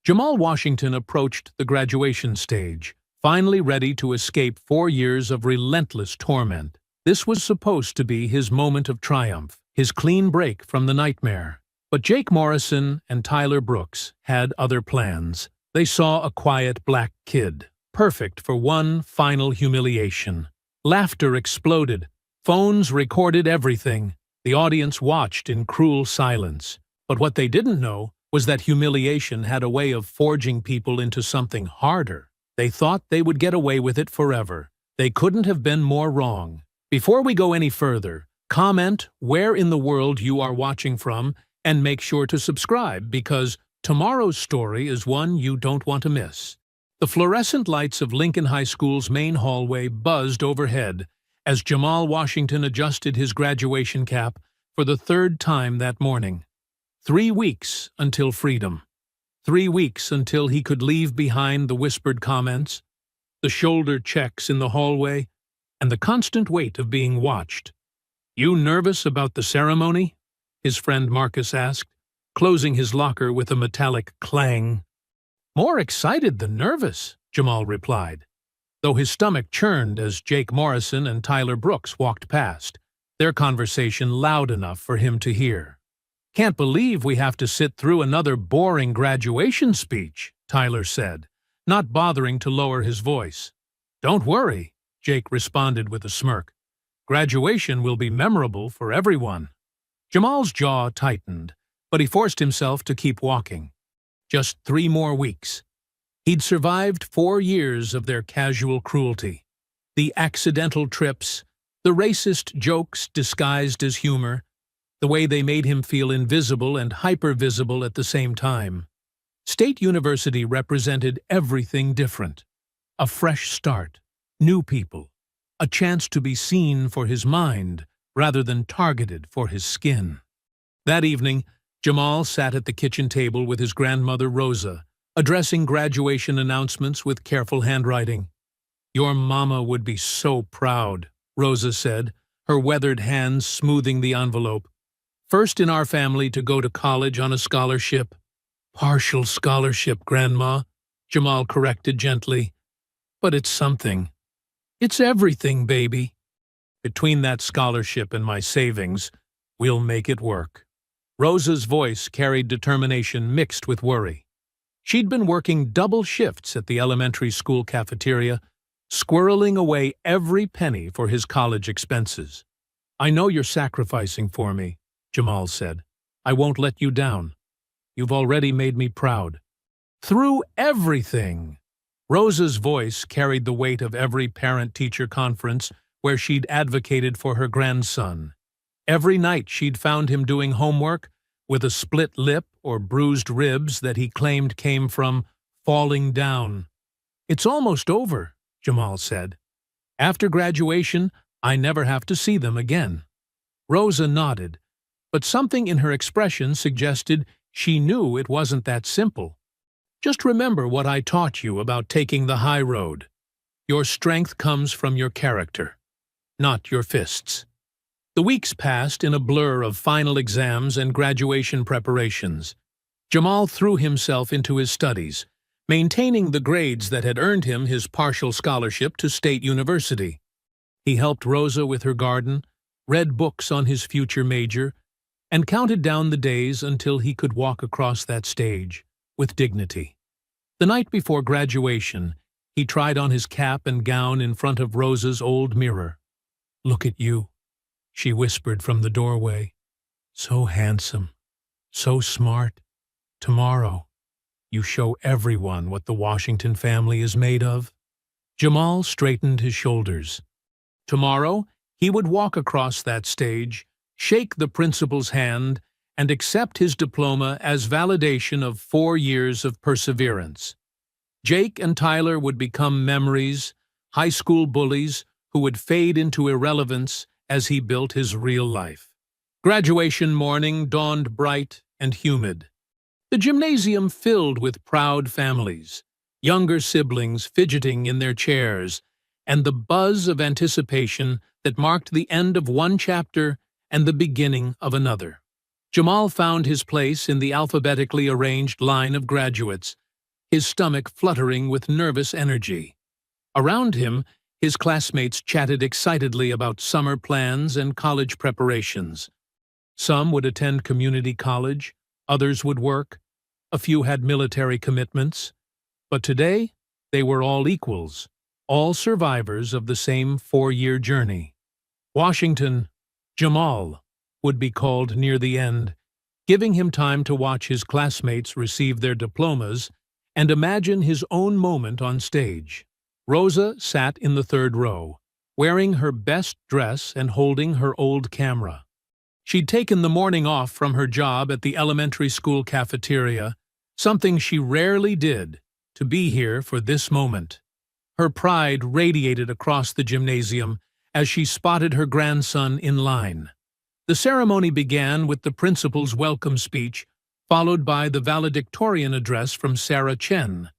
Jamal Washington approached the graduation stage, finally ready to escape 4 years of relentless torment. This was supposed to be his moment of triumph, his clean break from the nightmare. But Jake Morrison and Tyler Brooks had other plans. They saw a quiet black kid, perfect for one final humiliation. Laughter exploded. Phones recorded everything. The audience watched in cruel silence. But what they didn't know was that humiliation had a way of forging people into something harder. They thought they would get away with it forever. They couldn't have been more wrong. Before we go any further, comment where in the world you are watching from and make sure to subscribe because tomorrow's story is one you don't want to miss. The fluorescent lights of Lincoln High School's main hallway buzzed overhead as Jamal Washington adjusted his graduation cap for the third time that morning. 3 weeks until freedom. 3 weeks until he could leave behind the whispered comments, the shoulder checks in the hallway, and the constant weight of being watched. "You nervous about the ceremony?" his friend Marcus asked, closing his locker with a metallic clang. "More excited than nervous," Jamal replied, though his stomach churned as Jake Morrison and Tyler Brooks walked past, their conversation loud enough for him to hear. "Can't believe we have to sit through another boring graduation speech," Tyler said, not bothering to lower his voice. "Don't worry," Jake responded with a smirk. "Graduation will be memorable for everyone." Jamal's jaw tightened, but he forced himself to keep walking. Just 3 more weeks. He'd survived 4 years of their casual cruelty. The accidental trips, the racist jokes disguised as humor, the way they made him feel invisible and hyper-visible at the same time. State University represented everything different. A fresh start, new people, a chance to be seen for his mind rather than targeted for his skin. That evening, Jamal sat at the kitchen table with his grandmother Rosa, addressing graduation announcements with careful handwriting. "Your mama would be so proud," Rosa said, her weathered hands smoothing the envelope. "First in our family to go to college on a scholarship." "Partial scholarship, Grandma," Jamal corrected gently. "But it's something. It's everything, baby. Between that scholarship and my savings, we'll make it work." Rosa's voice carried determination mixed with worry. She'd been working double shifts at the elementary school cafeteria, squirreling away every penny for his college expenses. "I know you're sacrificing for me," Jamal said. "I won't let you down. You've already made me proud." "Through everything!" Rosa's voice carried the weight of every parent-teacher conference where she'd advocated for her grandson. Every night she'd found him doing homework with a split lip or bruised ribs that he claimed came from falling down. "It's almost over," Jamal said. "After graduation, I never have to see them again." Rosa nodded, but something in her expression suggested she knew it wasn't that simple. "Just remember what I taught you about taking the high road. Your strength comes from your character, not your fists." The weeks passed in a blur of final exams and graduation preparations. Jamal threw himself into his studies, maintaining the grades that had earned him his partial scholarship to State University. He helped Rosa with her garden, read books on his future major, and counted down the days until he could walk across that stage with dignity. The night before graduation, he tried on his cap and gown in front of Rosa's old mirror. "Look at you," she whispered from the doorway. "So handsome, so smart. Tomorrow, you show everyone what the Washington family is made of." Jamal straightened his shoulders. Tomorrow, he would walk across that stage, shake the principal's hand, and accept his diploma as validation of 4 years of perseverance. Jake and Tyler would become memories, high school bullies who would fade into irrelevance as he built his real life. Graduation morning dawned bright and humid. The gymnasium filled with proud families, younger siblings fidgeting in their chairs, and the buzz of anticipation that marked the end of one chapter and the beginning of another. Jamal found his place in the alphabetically arranged line of graduates, his stomach fluttering with nervous energy. Around him, his classmates chatted excitedly about summer plans and college preparations. Some would attend community college, others would work, a few had military commitments. But today, they were all equals, all survivors of the same 4-year journey. Washington, Jamal, would be called near the end, giving him time to watch his classmates receive their diplomas and imagine his own moment on stage. Rosa sat in the third row, wearing her best dress and holding her old camera. She'd taken the morning off from her job at the elementary school cafeteria, something she rarely did, to be here for this moment. Her pride radiated across the gymnasium as she spotted her grandson in line. The ceremony began with the principal's welcome speech, followed by the valedictorian address from Sarah Chen,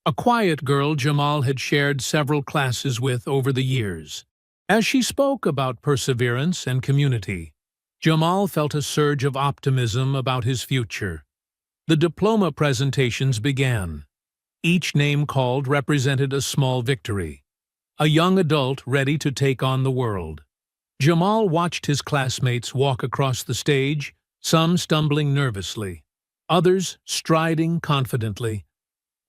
a quiet girl Jamal had shared several classes with over the years. As she spoke about perseverance and community, Jamal felt a surge of optimism about his future. The diploma presentations began. Each name called represented a small victory, a young adult ready to take on the world. Jamal watched his classmates walk across the stage, some stumbling nervously, others striding confidently,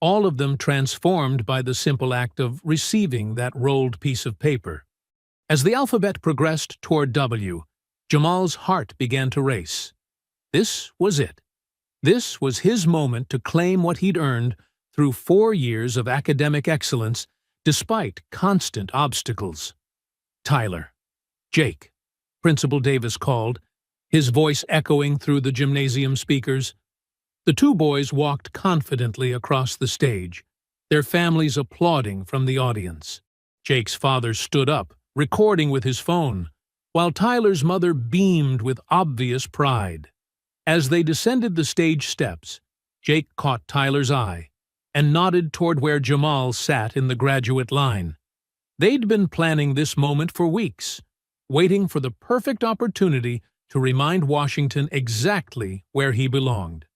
all of them transformed by the simple act of receiving that rolled piece of paper. As the alphabet progressed toward W, Jamal's heart began to race. This was it. This was his moment to claim what he'd earned through 4 years of academic excellence despite constant obstacles. Tyler. Jake, Principal Davis called, his voice echoing through the gymnasium speakers. The two boys walked confidently across the stage, their families applauding from the audience. Jake's father stood up, recording with his phone, while Tyler's mother beamed with obvious pride. As they descended the stage steps, Jake caught Tyler's eye and nodded toward where Jamal sat in the graduate line. They'd been planning this moment for weeks, waiting for the perfect opportunity to remind Washington exactly where he belonged.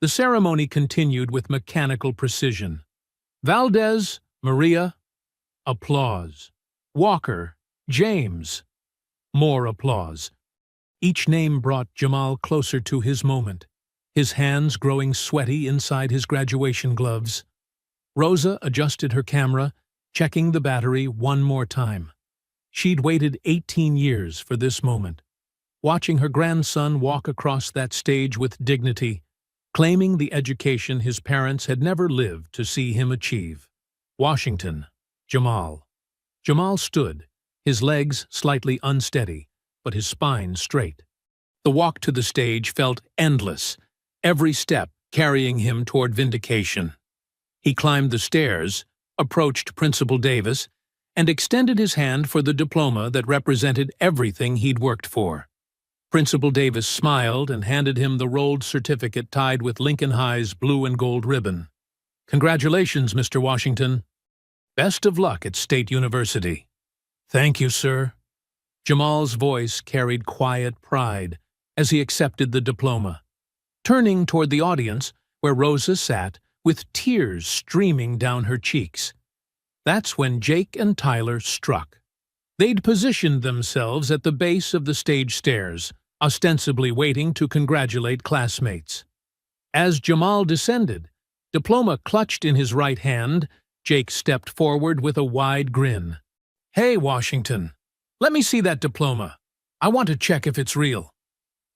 The ceremony continued with mechanical precision. Valdez, Maria, applause. Walker, James, more applause. Each name brought Jamal closer to his moment, his hands growing sweaty inside his graduation gloves. Rosa adjusted her camera, checking the battery one more time. She'd waited 18 years for this moment, watching her grandson walk across that stage with dignity, claiming the education his parents had never lived to see him achieve. Washington, Jamal. Jamal stood, his legs slightly unsteady, but his spine straight. The walk to the stage felt endless, every step carrying him toward vindication. He climbed the stairs, approached Principal Davis, and extended his hand for the diploma that represented everything he'd worked for. Principal Davis smiled and handed him the rolled certificate tied with Lincoln High's blue and gold ribbon. "Congratulations, Mr. Washington. Best of luck at State University." "Thank you, sir." Jamal's voice carried quiet pride as he accepted the diploma. Turning toward the audience, where Rosa sat, with tears streaming down her cheeks. That's when Jake and Tyler struck. They'd positioned themselves at the base of the stage stairs, ostensibly waiting to congratulate classmates. As Jamal descended, diploma clutched in his right hand, Jake stepped forward with a wide grin. "Hey, Washington, let me see that diploma. I want to check if it's real."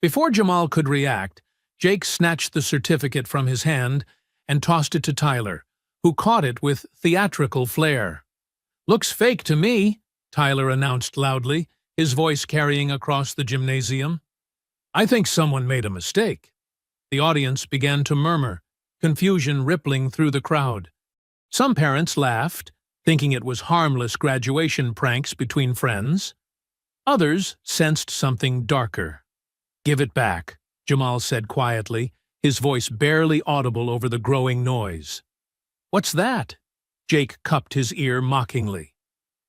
Before Jamal could react, Jake snatched the certificate from his hand and tossed it to Tyler, who caught it with theatrical flair. "Looks fake to me," Tyler announced loudly, his voice carrying across the gymnasium. "I think someone made a mistake." The audience began to murmur, confusion rippling through the crowd. Some parents laughed, thinking it was harmless graduation pranks between friends. Others sensed something darker. "Give it back," Jamal said quietly, his voice barely audible over the growing noise. "What's that?" Jake cupped his ear mockingly.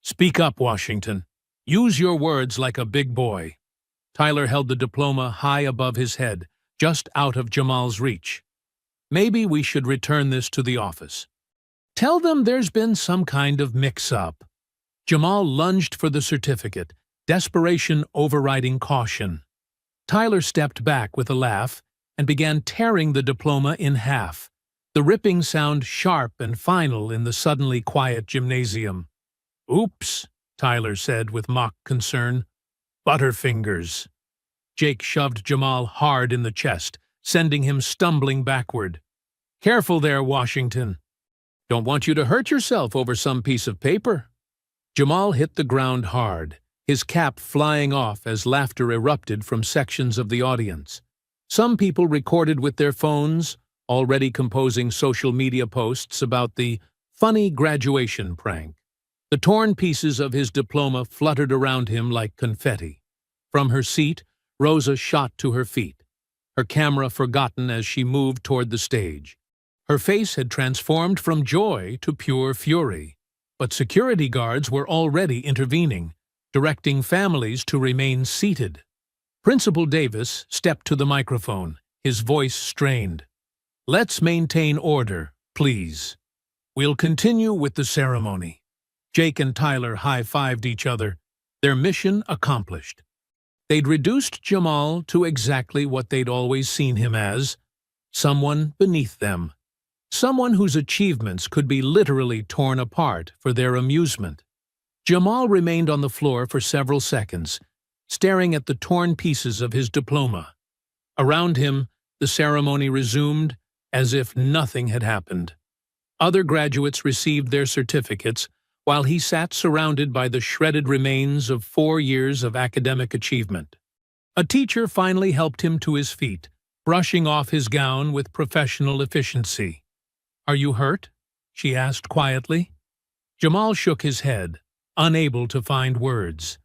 "Speak up, Washington. Use your words like a big boy." Tyler held the diploma high above his head, just out of Jamal's reach. "Maybe we should return this to the office. Tell them there's been some kind of mix-up. Jamal lunged for the certificate, desperation overriding caution. Tyler stepped back with a laugh and began tearing the diploma in half, the ripping sound sharp and final in the suddenly quiet gymnasium. "Oops," Tyler said with mock concern. "Butterfingers." Jake shoved Jamal hard in the chest, sending him stumbling backward. "Careful there, Washington. Don't want you to hurt yourself over some piece of paper." Jamal hit the ground hard, his cap flying off as laughter erupted from sections of the audience. Some people recorded with their phones, already composing social media posts about the funny graduation prank. The torn pieces of his diploma fluttered around him like confetti. From her seat, Rosa shot to her feet, her camera forgotten as she moved toward the stage. Her face had transformed from joy to pure fury, but security guards were already intervening, directing families to remain seated. Principal Davis stepped to the microphone, his voice strained. "Let's maintain order, please. We'll continue with the ceremony." Jake and Tyler high-fived each other, their mission accomplished. They'd reduced Jamal to exactly what they'd always seen him as, someone beneath them, someone whose achievements could be literally torn apart for their amusement. Jamal remained on the floor for several seconds, staring at the torn pieces of his diploma. Around him, the ceremony resumed as if nothing had happened. Other graduates received their certificates, while he sat surrounded by the shredded remains of 4 years of academic achievement. A teacher finally helped him to his feet, brushing off his gown with professional efficiency. "Are you hurt?" she asked quietly. Jamal shook his head, unable to find words.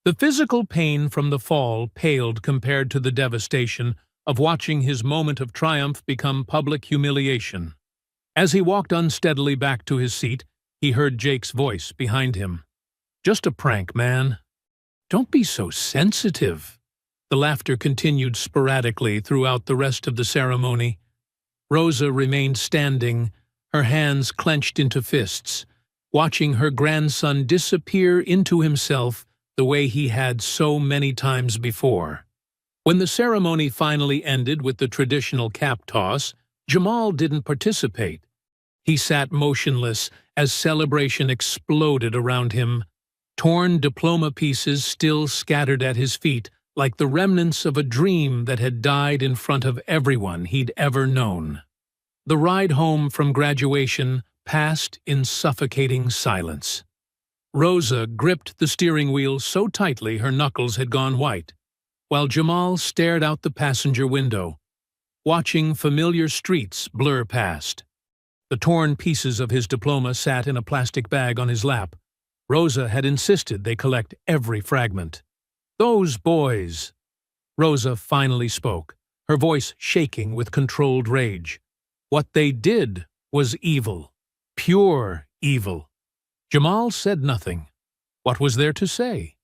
The physical pain from the fall paled compared to the devastation of watching his moment of triumph become public humiliation. As he walked unsteadily back to his seat, he heard Jake's voice behind him. "Just a prank, man. Don't be so sensitive." The laughter continued sporadically throughout the rest of the ceremony. Rosa remained standing, her hands clenched into fists, watching her grandson disappear into himself the way he had so many times before. When the ceremony finally ended with the traditional cap toss, Jamal didn't participate. He sat motionless as celebration exploded around him, torn diploma pieces still scattered at his feet like the remnants of a dream that had died in front of everyone he'd ever known. The ride home from graduation passed in suffocating silence. Rosa gripped the steering wheel so tightly her knuckles had gone white, while Jamal stared out the passenger window, watching familiar streets blur past. The torn pieces of his diploma sat in a plastic bag on his lap. Rosa had insisted they collect every fragment. "Those boys." Rosa finally spoke, her voice shaking with controlled rage. "What they did was evil. Pure evil." Jamal said nothing. What was there to say?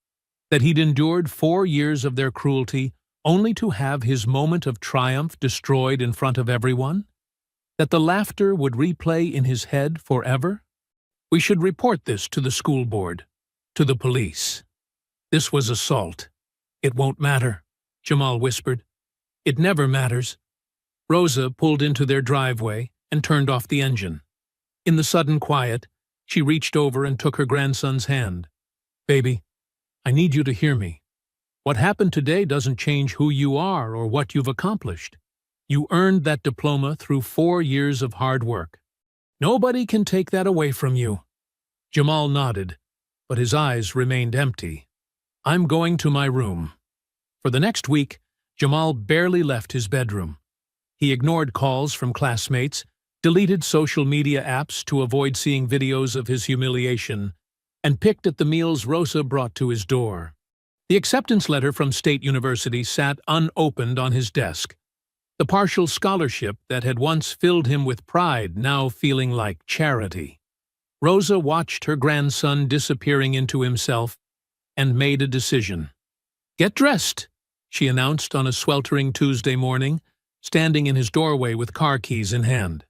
That he'd endured 4 years of their cruelty only to have his moment of triumph destroyed in front of everyone? That the laughter would replay in his head forever? "We should report this to the school board, to the police. This was assault." "It won't matter," Jamal whispered. "It never matters." Rosa pulled into their driveway and turned off the engine. In the sudden quiet, she reached over and took her grandson's hand. "Baby, I need you to hear me. What happened today doesn't change who you are or what you've accomplished. You earned that diploma through 4 years of hard work. Nobody can take that away from you." Jamal nodded, but his eyes remained empty. "I'm going to my room." For the next week, Jamal barely left his bedroom. He ignored calls from classmates, deleted social media apps to avoid seeing videos of his humiliation, and picked at the meals Rosa brought to his door. The acceptance letter from State University sat unopened on his desk, the partial scholarship that had once filled him with pride now feeling like charity. Rosa watched her grandson disappearing into himself and made a decision. "Get dressed," she announced on a sweltering Tuesday morning, standing in his doorway with car keys in hand.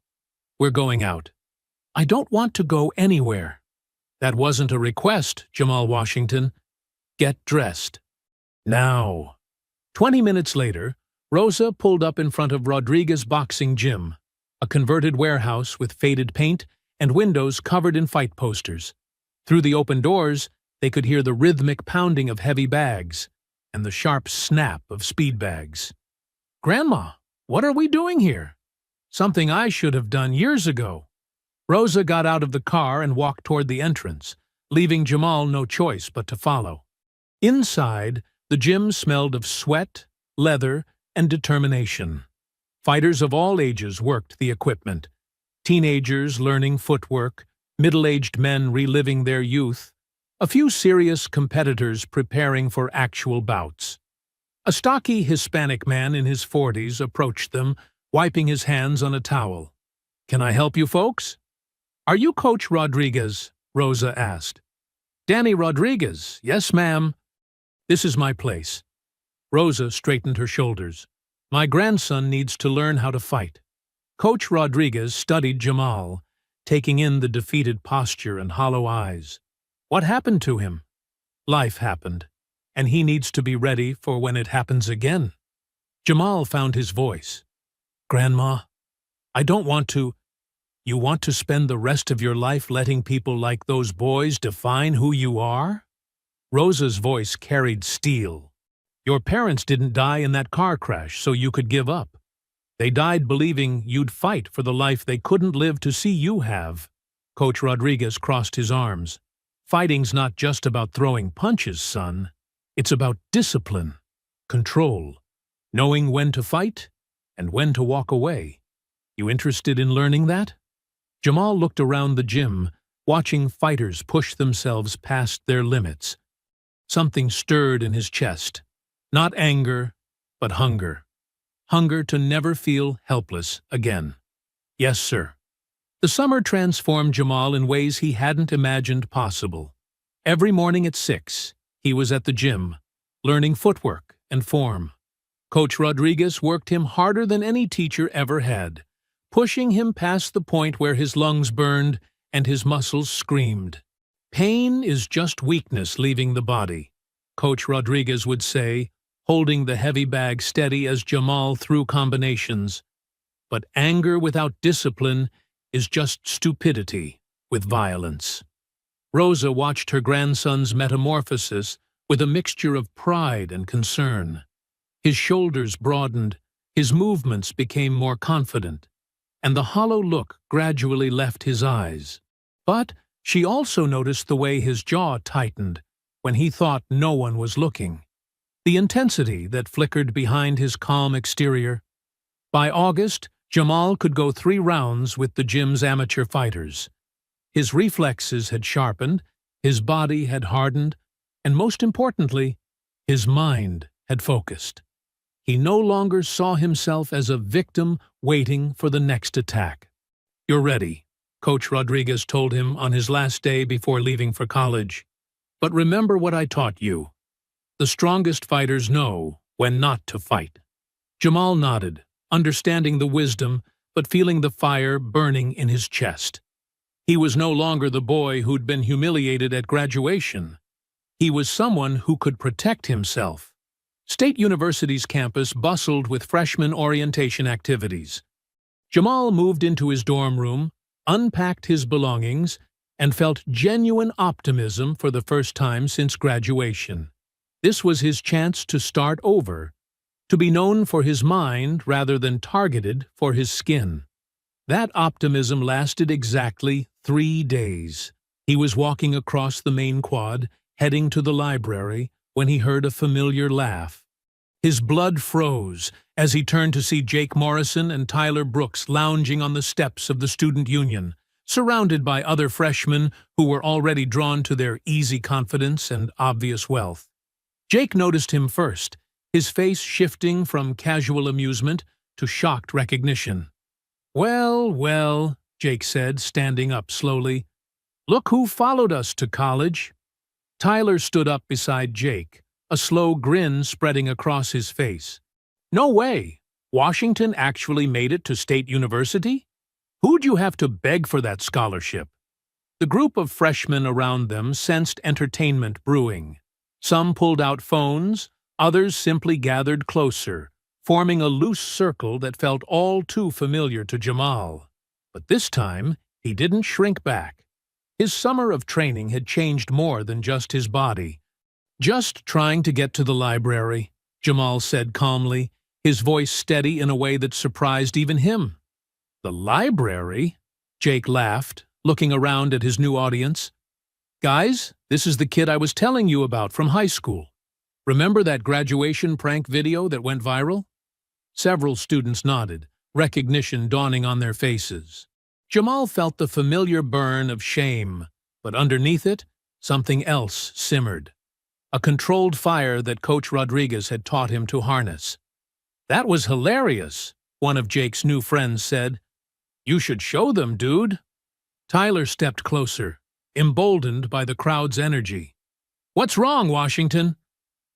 "We're going out. I don't want to go anywhere." "That wasn't a request, Jamal Washington. Get dressed. Now." 20 minutes later, Rosa pulled up in front of Rodriguez's boxing gym, a converted warehouse with faded paint and windows covered in fight posters. Through the open doors, they could hear the rhythmic pounding of heavy bags and the sharp snap of speed bags. "Grandma, what are we doing here?" "Something I should have done years ago." Rosa got out of the car and walked toward the entrance, leaving Jamal no choice but to follow. Inside, the gym smelled of sweat, leather, and determination. Fighters of all ages worked the equipment. Teenagers learning footwork, middle-aged men reliving their youth, a few serious competitors preparing for actual bouts. A stocky Hispanic man in his 40s approached them, wiping his hands on a towel. "Can I help you folks?" "Are you Coach Rodriguez?" Rosa asked. "Danny Rodriguez, yes ma'am." "This is my place." Rosa straightened her shoulders. "My grandson needs to learn how to fight." Coach Rodriguez studied Jamal, taking in the defeated posture and hollow eyes. "What happened to him?" "Life happened, and he needs to be ready for when it happens again." Jamal found his voice. "Grandma, I don't want to—" "You want to spend the rest of your life letting people like those boys define who you are?" Rosa's voice carried steel. "Your parents didn't die in that car crash so you could give up. They died believing you'd fight for the life they couldn't live to see you have." Coach Rodriguez crossed his arms. "Fighting's not just about throwing punches, son. It's about discipline, control, knowing when to fight and when to walk away. You interested in learning that?" Jamal looked around the gym, watching fighters push themselves past their limits. Something stirred in his chest. Not anger, but hunger. Hunger to never feel helpless again. "Yes, sir." The summer transformed Jamal in ways he hadn't imagined possible. Every morning at 6, he was at the gym, learning footwork and form. Coach Rodriguez worked him harder than any teacher ever had, pushing him past the point where his lungs burned and his muscles screamed. "Pain is just weakness leaving the body," Coach Rodriguez would say, holding the heavy bag steady as Jamal threw combinations. "But anger without discipline is just stupidity with violence." Rosa watched her grandson's metamorphosis with a mixture of pride and concern. His shoulders broadened, his movements became more confident, and the hollow look gradually left his eyes. But she also noticed the way his jaw tightened when he thought no one was looking, the intensity that flickered behind his calm exterior. By August, Jamal could go 3 rounds with the gym's amateur fighters. His reflexes had sharpened, his body had hardened, and most importantly, his mind had focused. He no longer saw himself as a victim waiting for the next attack. "You're ready," Coach Rodriguez told him on his last day before leaving for college. "But remember what I taught you. The strongest fighters know when not to fight." Jamal nodded, understanding the wisdom but feeling the fire burning in his chest. He was no longer the boy who'd been humiliated at graduation. He was someone who could protect himself. State University's campus bustled with freshman orientation activities. Jamal moved into his dorm room, unpacked his belongings, and felt genuine optimism for the first time since graduation. This was his chance to start over, to be known for his mind rather than targeted for his skin. That optimism lasted exactly 3 days. He was walking across the main quad, heading to the library, when he heard a familiar laugh. His blood froze as he turned to see Jake Morrison and Tyler Brooks lounging on the steps of the student union, surrounded by other freshmen who were already drawn to their easy confidence and obvious wealth. Jake noticed him first, his face shifting from casual amusement to shocked recognition. "Well, well," Jake said, standing up slowly. "Look who followed us to college." Tyler stood up beside Jake, a slow grin spreading across his face. "No way! Washington actually made it to State University?" Who'd you have to beg for that scholarship? The group of freshmen around them sensed entertainment brewing. Some pulled out phones, others simply gathered closer, forming a loose circle that felt all too familiar to Jamal. But this time, he didn't shrink back. His summer of training had changed more than just his body. "Just trying to get to the library," Jamal said calmly, his voice steady in a way that surprised even him. "The library?" Jake laughed, looking around at his new audience. "Guys, this is the kid I was telling you about from high school. Remember that graduation prank video that went viral?" Several students nodded, recognition dawning on their faces. Jamal felt the familiar burn of shame, but underneath it, something else simmered. A controlled fire that Coach Rodriguez had taught him to harness. "That was hilarious," one of Jake's new friends said. "You should show them, dude." Tyler stepped closer, emboldened by the crowd's energy. "What's wrong, Washington?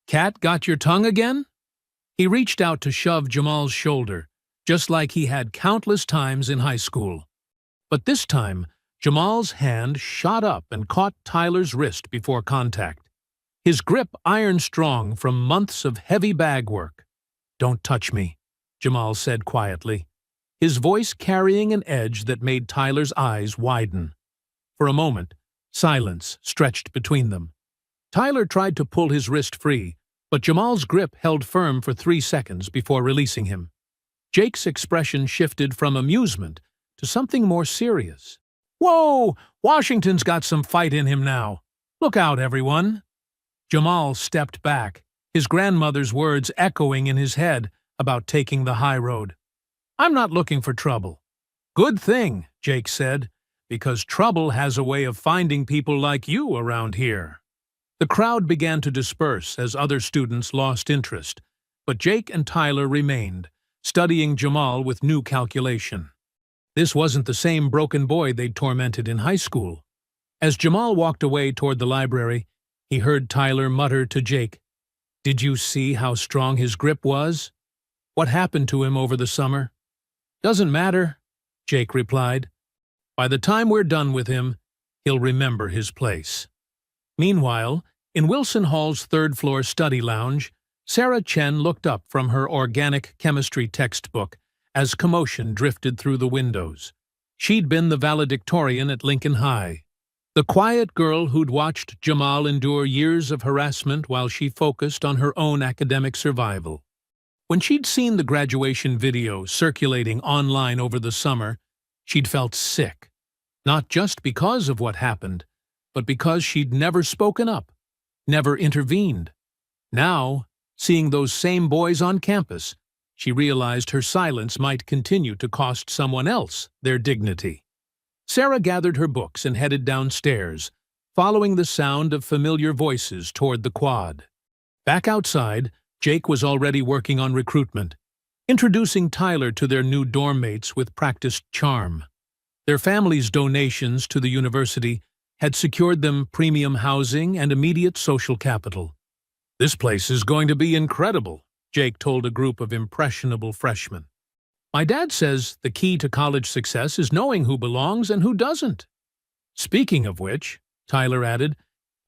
Cat got your tongue again?" He reached out to shove Jamal's shoulder, just like he had countless times in high school. But this time, Jamal's hand shot up and caught Tyler's wrist before contact. His grip iron-strong from months of heavy bag work. "Don't touch me," Jamal said quietly, his voice carrying an edge that made Tyler's eyes widen. For a moment, silence stretched between them. Tyler tried to pull his wrist free, but Jamal's grip held firm for 3 seconds before releasing him. Jake's expression shifted from amusement to something more serious. "Whoa! Washington's got some fight in him now. Look out, everyone!" Jamal stepped back, his grandmother's words echoing in his head about taking the high road. "I'm not looking for trouble." "Good thing," Jake said, "because trouble has a way of finding people like you around here." The crowd began to disperse as other students lost interest, but Jake and Tyler remained, studying Jamal with new calculation. This wasn't the same broken boy they'd tormented in high school. As Jamal walked away toward the library, he heard Tyler mutter to Jake, "Did you see how strong his grip was? What happened to him over the summer?" "Doesn't matter," Jake replied. "By the time we're done with him, he'll remember his place." Meanwhile, in Wilson Hall's third-floor study lounge, Sarah Chen looked up from her organic chemistry textbook as commotion drifted through the windows. She'd been the valedictorian at Lincoln High, the quiet girl who'd watched Jamal endure years of harassment while she focused on her own academic survival. When she'd seen the graduation video circulating online over the summer, she'd felt sick, not just because of what happened, but because she'd never spoken up, never intervened. Now, seeing those same boys on campus, she realized her silence might continue to cost someone else their dignity. Sarah gathered her books and headed downstairs, following the sound of familiar voices toward the quad. Back outside, Jake was already working on recruitment, introducing Tyler to their new dorm mates with practiced charm. Their families' donations to the university had secured them premium housing and immediate social capital. "This place is going to be incredible," Jake told a group of impressionable freshmen. "My dad says the key to college success is knowing who belongs and who doesn't." "Speaking of which," Tyler added,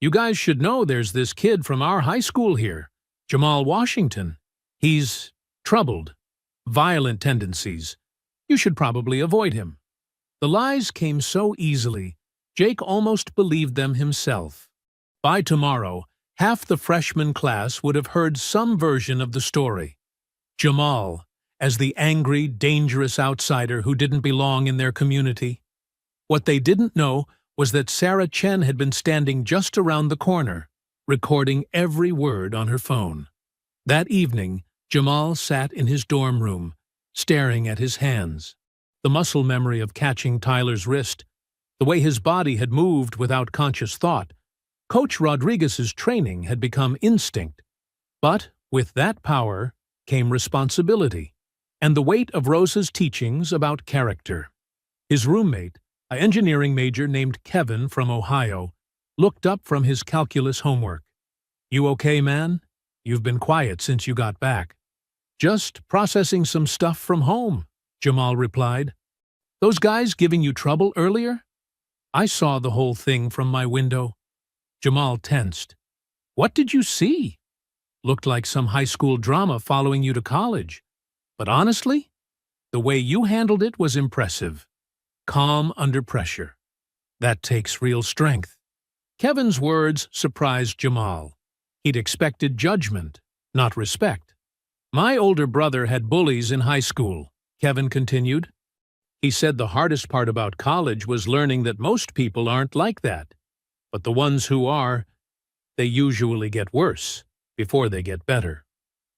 "you guys should know there's this kid from our high school here, Jamal Washington. He's troubled, violent tendencies. You should probably avoid him." The lies came so easily, Jake almost believed them himself. By tomorrow, half the freshman class would have heard some version of the story. Jamal, as the angry, dangerous outsider who didn't belong in their community. What they didn't know was that Sarah Chen had been standing just around the corner, recording every word on her phone. That evening, Jamal sat in his dorm room, staring at his hands. The muscle memory of catching Tyler's wrist, the way his body had moved without conscious thought. Coach Rodriguez's training had become instinct. But with that power came responsibility, and the weight of Rosa's teachings about character. His roommate, an engineering major named Kevin from Ohio, looked up from his calculus homework. "You okay, man? You've been quiet since you got back." "Just processing some stuff from home," Jamal replied. Those guys giving you trouble earlier? I saw the whole thing from my window. Jamal tensed. What did you see? Looked like some high school drama following you to college. But honestly, the way you handled it was impressive. Calm under pressure. That takes real strength. Kevin's words surprised Jamal. He'd expected judgment, not respect. My older brother had bullies in high school, Kevin continued. He said the hardest part about college was learning that most people aren't like that. But the ones who are, they usually get worse before they get better.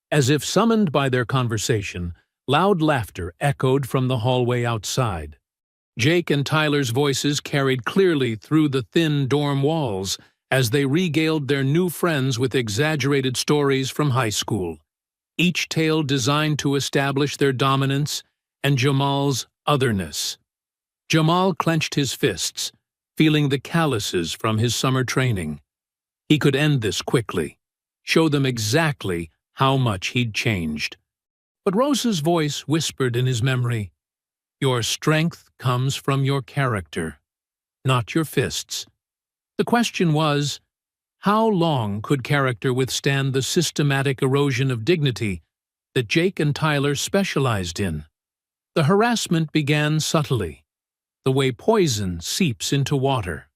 As if summoned by their conversation, loud laughter echoed from the hallway outside. Jake and Tyler's voices carried clearly through the thin dorm walls as they regaled their new friends with exaggerated stories from high school, each tale designed to establish their dominance and Jamal's otherness. Jamal clenched his fists, feeling the calluses from his summer training. He could end this quickly, show them exactly how much he'd changed. But Rose's voice whispered in his memory, "Your strength comes from your character, not your fists." The question was, how long could character withstand the systematic erosion of dignity that Jake and Tyler specialized in? The harassment began subtly, the way poison seeps into water.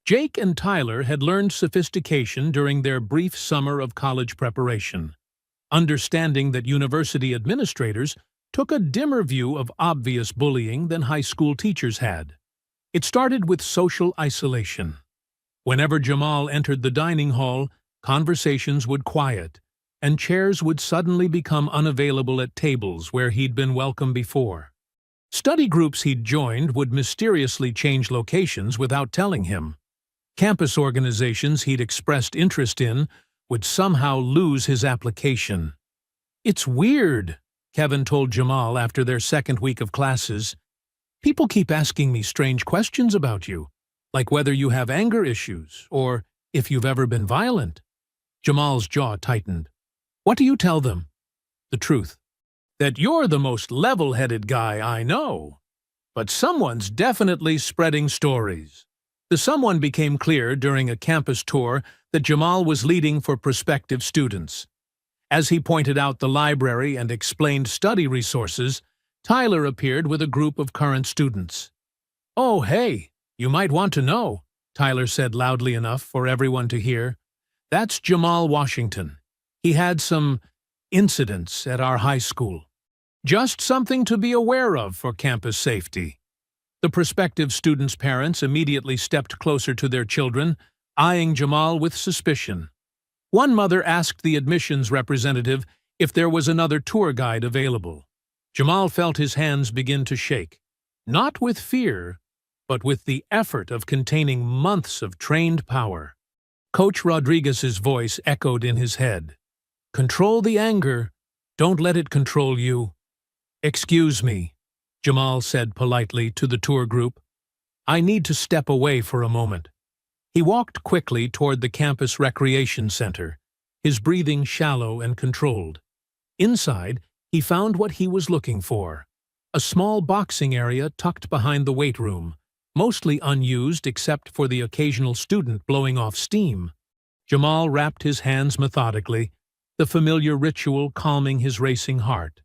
Jake and Tyler had learned sophistication during their brief summer of college preparation, understanding that university administrators took a dimmer view of obvious bullying than high school teachers had. It started with social isolation. Whenever Jamal entered the dining hall, conversations would quiet, and chairs would suddenly become unavailable at tables where he'd been welcome before. Study groups he'd joined would mysteriously change locations without telling him. Campus organizations he'd expressed interest in would somehow lose his application. "It's weird," Kevin told Jamal after their second week of classes. "People keep asking me strange questions about you, like whether you have anger issues or if you've ever been violent." Jamal's jaw tightened. "What do you tell them?" "The truth. That you're the most level-headed guy I know. But someone's definitely spreading stories." The someone became clear during a campus tour that Jamal was leading for prospective students. As he pointed out the library and explained study resources, Tyler appeared with a group of current students. "Oh, hey, you might want to know," Tyler said loudly enough for everyone to hear. "That's Jamal Washington. He had some incidents at our high school. Just something to be aware of for campus safety." The prospective students' parents immediately stepped closer to their children, eyeing Jamal with suspicion. One mother asked the admissions representative if there was another tour guide available. Jamal felt his hands begin to shake, not with fear, but with the effort of containing months of trained power. Coach Rodriguez's voice echoed in his head. "Control the anger. Don't let it control you." "Excuse me," Jamal said politely to the tour group. "I need to step away for a moment." He walked quickly toward the campus recreation center, his breathing shallow and controlled. Inside, he found what he was looking for, a small boxing area tucked behind the weight room, mostly unused except for the occasional student blowing off steam. Jamal wrapped his hands methodically, the familiar ritual calming his racing heart.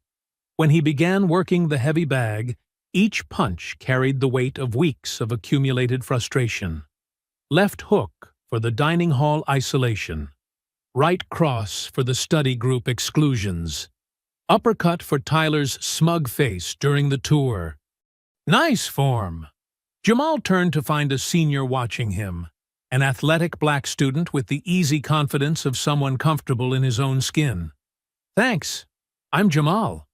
When he began working the heavy bag, each punch carried the weight of weeks of accumulated frustration. Left hook for the dining hall isolation. Right cross for the study group exclusions. Uppercut for Tyler's smug face during the tour. Nice form. Jamal turned to find a senior watching him, an athletic black student with the easy confidence of someone comfortable in his own skin. "Thanks. I'm Jamal.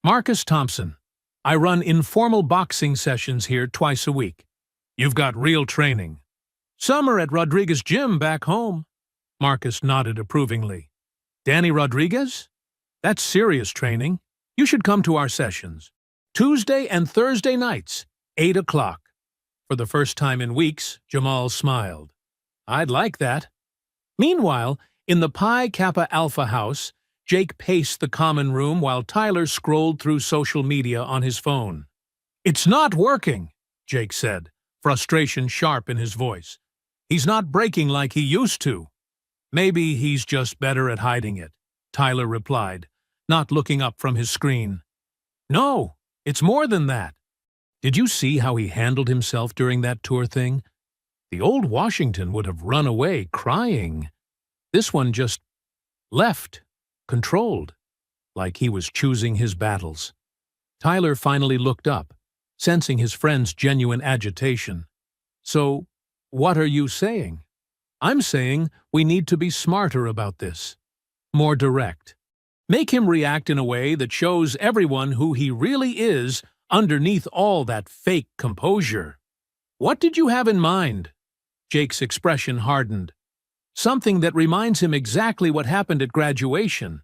Marcus Thompson. I run informal boxing sessions here twice a week." "You've got real training." "Some are at Rodriguez Gym back home." Marcus nodded approvingly. "Danny Rodriguez? That's serious training. You should come to our sessions. Tuesday and Thursday nights, 8 o'clock. For the first time in weeks, Jamal smiled. "I'd like that." Meanwhile, in the Pi Kappa Alpha house, Jake paced the common room while Tyler scrolled through social media on his phone. "It's not working," Jake said, frustration sharp in his voice. "He's not breaking like he used to." "Maybe he's just better at hiding it," Tyler replied, not looking up from his screen. "No, it's more than that. Did you see how he handled himself during that tour thing? The old Washington would have run away crying. This one just left, controlled, like he was choosing his battles." Tyler finally looked up, sensing his friend's genuine agitation. "So, what are you saying?" "I'm saying we need to be smarter about this. More direct. Make him react in a way that shows everyone who he really is underneath all that fake composure." "What did you have in mind?" Jake's expression hardened. "Something that reminds him exactly what happened at graduation.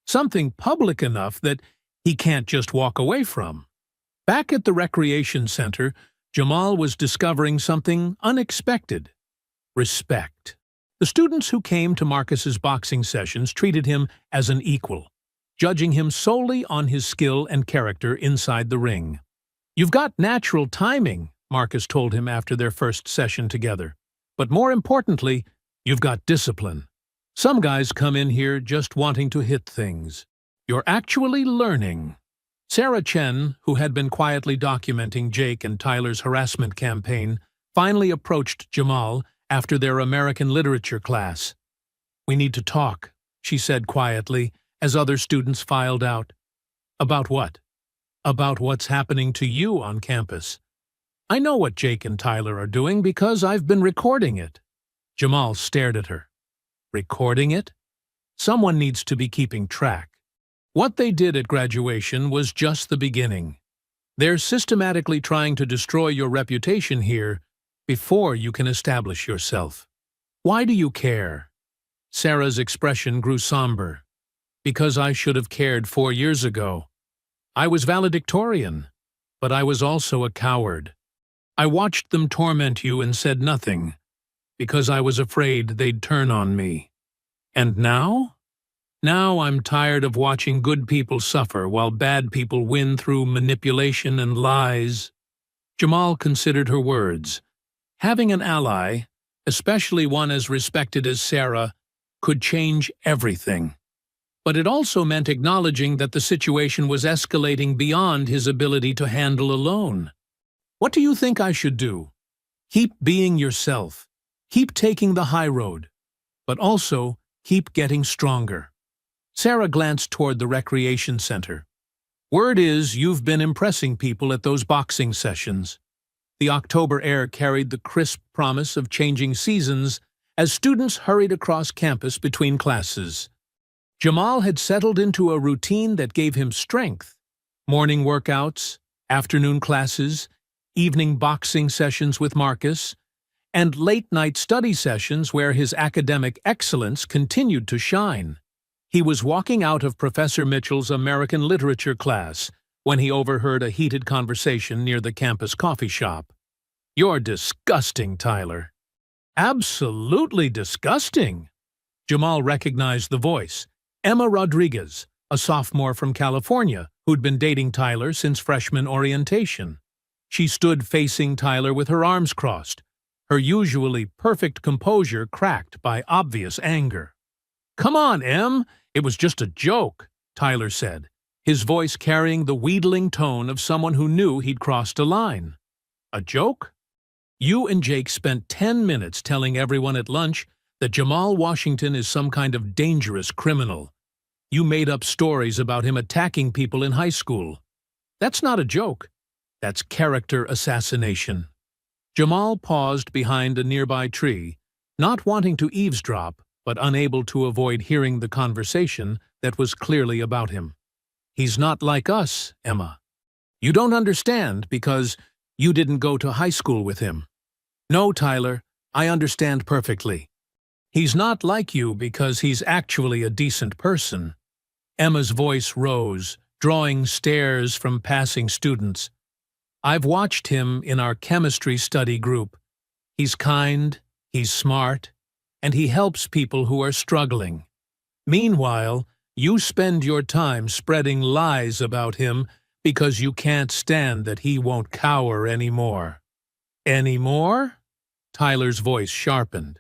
Something public enough that he can't just walk away from." Back at the recreation center, Jamal was discovering something unexpected: respect. The students who came to Marcus's boxing sessions treated him as an equal, judging him solely on his skill and character inside the ring. "You've got natural timing," Marcus told him after their first session together. "But more importantly, you've got discipline. Some guys come in here just wanting to hit things. You're actually learning." Sarah Chen, who had been quietly documenting Jake and Tyler's harassment campaign, finally approached Jamal after their American literature class. "We need to talk," she said quietly, as other students filed out. "About what?" "About what's happening to you on campus. I know what Jake and Tyler are doing because I've been recording it." Jamal stared at her. "Recording it? Someone needs to be keeping track. What they did at graduation was just the beginning. They're systematically trying to destroy your reputation here before you can establish yourself. Why do you care?" Sarah's expression grew somber. "Because I should have cared 4 years ago. I was valedictorian, but I was also a coward. I watched them torment you and said nothing, because I was afraid they'd turn on me. And now? Now I'm tired of watching good people suffer while bad people win through manipulation and lies." Jamal considered her words. Having an ally, especially one as respected as Sarah, could change everything. But it also meant acknowledging that the situation was escalating beyond his ability to handle alone. "What do you think I should do?" "Keep being yourself. Keep taking the high road. But also, keep getting stronger." Sarah glanced toward the recreation center. "Word is you've been impressing people at those boxing sessions." The October air carried the crisp promise of changing seasons as students hurried across campus between classes. Jamal had settled into a routine that gave him strength: morning workouts, afternoon classes, evening boxing sessions with Marcus, and late-night study sessions where his academic excellence continued to shine. He was walking out of Professor Mitchell's American literature class when he overheard a heated conversation near the campus coffee shop. "You're disgusting, Tyler." "Absolutely disgusting." Jamal recognized the voice: Emma Rodriguez, a sophomore from California who'd been dating Tyler since freshman orientation. She stood facing Tyler with her arms crossed, her usually perfect composure cracked by obvious anger. "Come on, Em, it was just a joke," Tyler said, his voice carrying the wheedling tone of someone who knew he'd crossed a line. "A joke? You and Jake spent 10 minutes telling everyone at lunch that Jamal Washington is some kind of dangerous criminal. You made up stories about him attacking people in high school. That's not a joke. That's character assassination." Jamal paused behind a nearby tree, not wanting to eavesdrop, but unable to avoid hearing the conversation that was clearly about him. "He's not like us, Emma. You don't understand because you didn't go to high school with him." "No, Tyler, I understand perfectly. He's not like you because he's actually a decent person." Emma's voice rose, drawing stares from passing students. "I've watched him in our chemistry study group. He's kind, he's smart, and he helps people who are struggling. Meanwhile, you spend your time spreading lies about him Because you can't stand that he won't cower anymore. Anymore? Tyler's voice sharpened.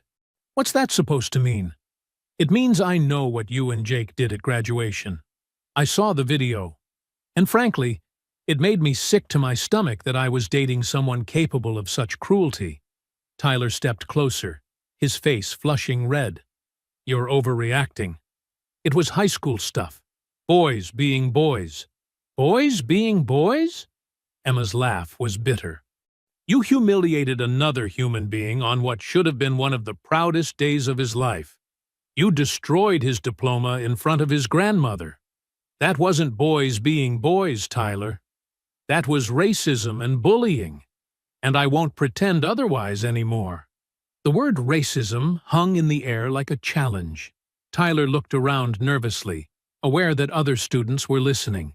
What's that supposed to mean? It means I know what you and Jake did at graduation. I saw the video. And frankly, it made me sick to my stomach that I was dating someone capable of such cruelty. Tyler stepped closer, his face flushing red. You're overreacting. It was high school stuff. Boys being boys. Boys being boys? Emma's laugh was bitter. You humiliated another human being on what should have been one of the proudest days of his life. You destroyed his diploma in front of his grandmother. That wasn't boys being boys, Tyler. That was racism and bullying. And I won't pretend otherwise anymore. The word racism hung in the air like a challenge. Tyler looked around nervously, aware that other students were listening.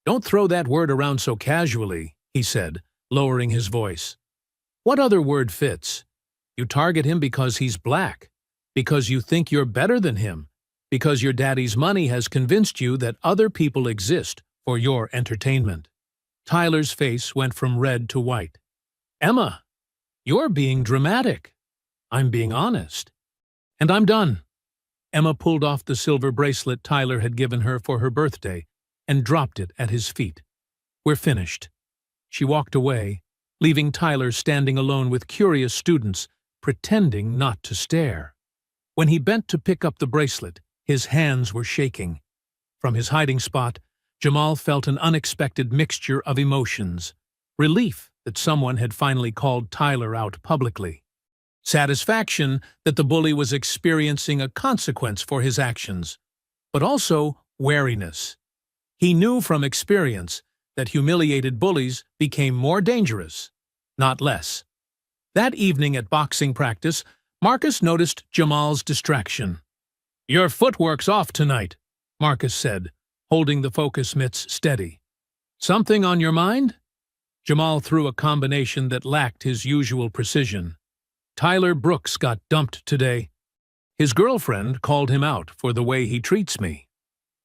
Don't throw that word around so casually, he said, lowering his voice. What other word fits? You target him because he's black, because you think you're better than him, because your daddy's money has convinced you that other people exist for your entertainment. Tyler's face went from red to white. Emma, you're being dramatic. I'm being honest. And I'm done. Emma pulled off the silver bracelet Tyler had given her for her birthday and dropped it at his feet. We're finished. She walked away, leaving Tyler standing alone with curious students, pretending not to stare. When he bent to pick up the bracelet, his hands were shaking. From his hiding spot, Jamal felt an unexpected mixture of emotions. Relief that someone had finally called Tyler out publicly. Satisfaction that the bully was experiencing a consequence for his actions. But also wariness. He knew from experience that humiliated bullies became more dangerous, not less. That evening at boxing practice, Marcus noticed Jamal's distraction. Your footwork's off tonight, Marcus said, holding the focus mitts steady. Something on your mind? Jamal threw a combination that lacked his usual precision. Tyler Brooks got dumped today. His girlfriend called him out for the way he treats me.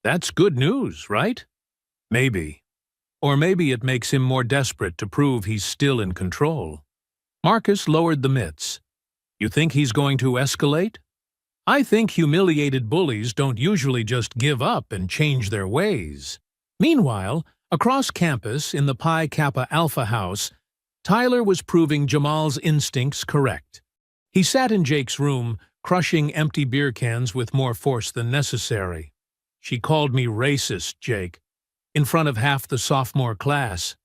That's good news, right? Maybe. Or maybe it makes him more desperate to prove he's still in control. Marcus lowered the mitts. You think he's going to escalate? I think humiliated bullies don't usually just give up and change their ways. Meanwhile, across campus in the Pi Kappa Alpha house, Tyler was proving Jamal's instincts correct. He sat in Jake's room, crushing empty beer cans with more force than necessary. She called me racist, Jake, in front of half the sophomore class.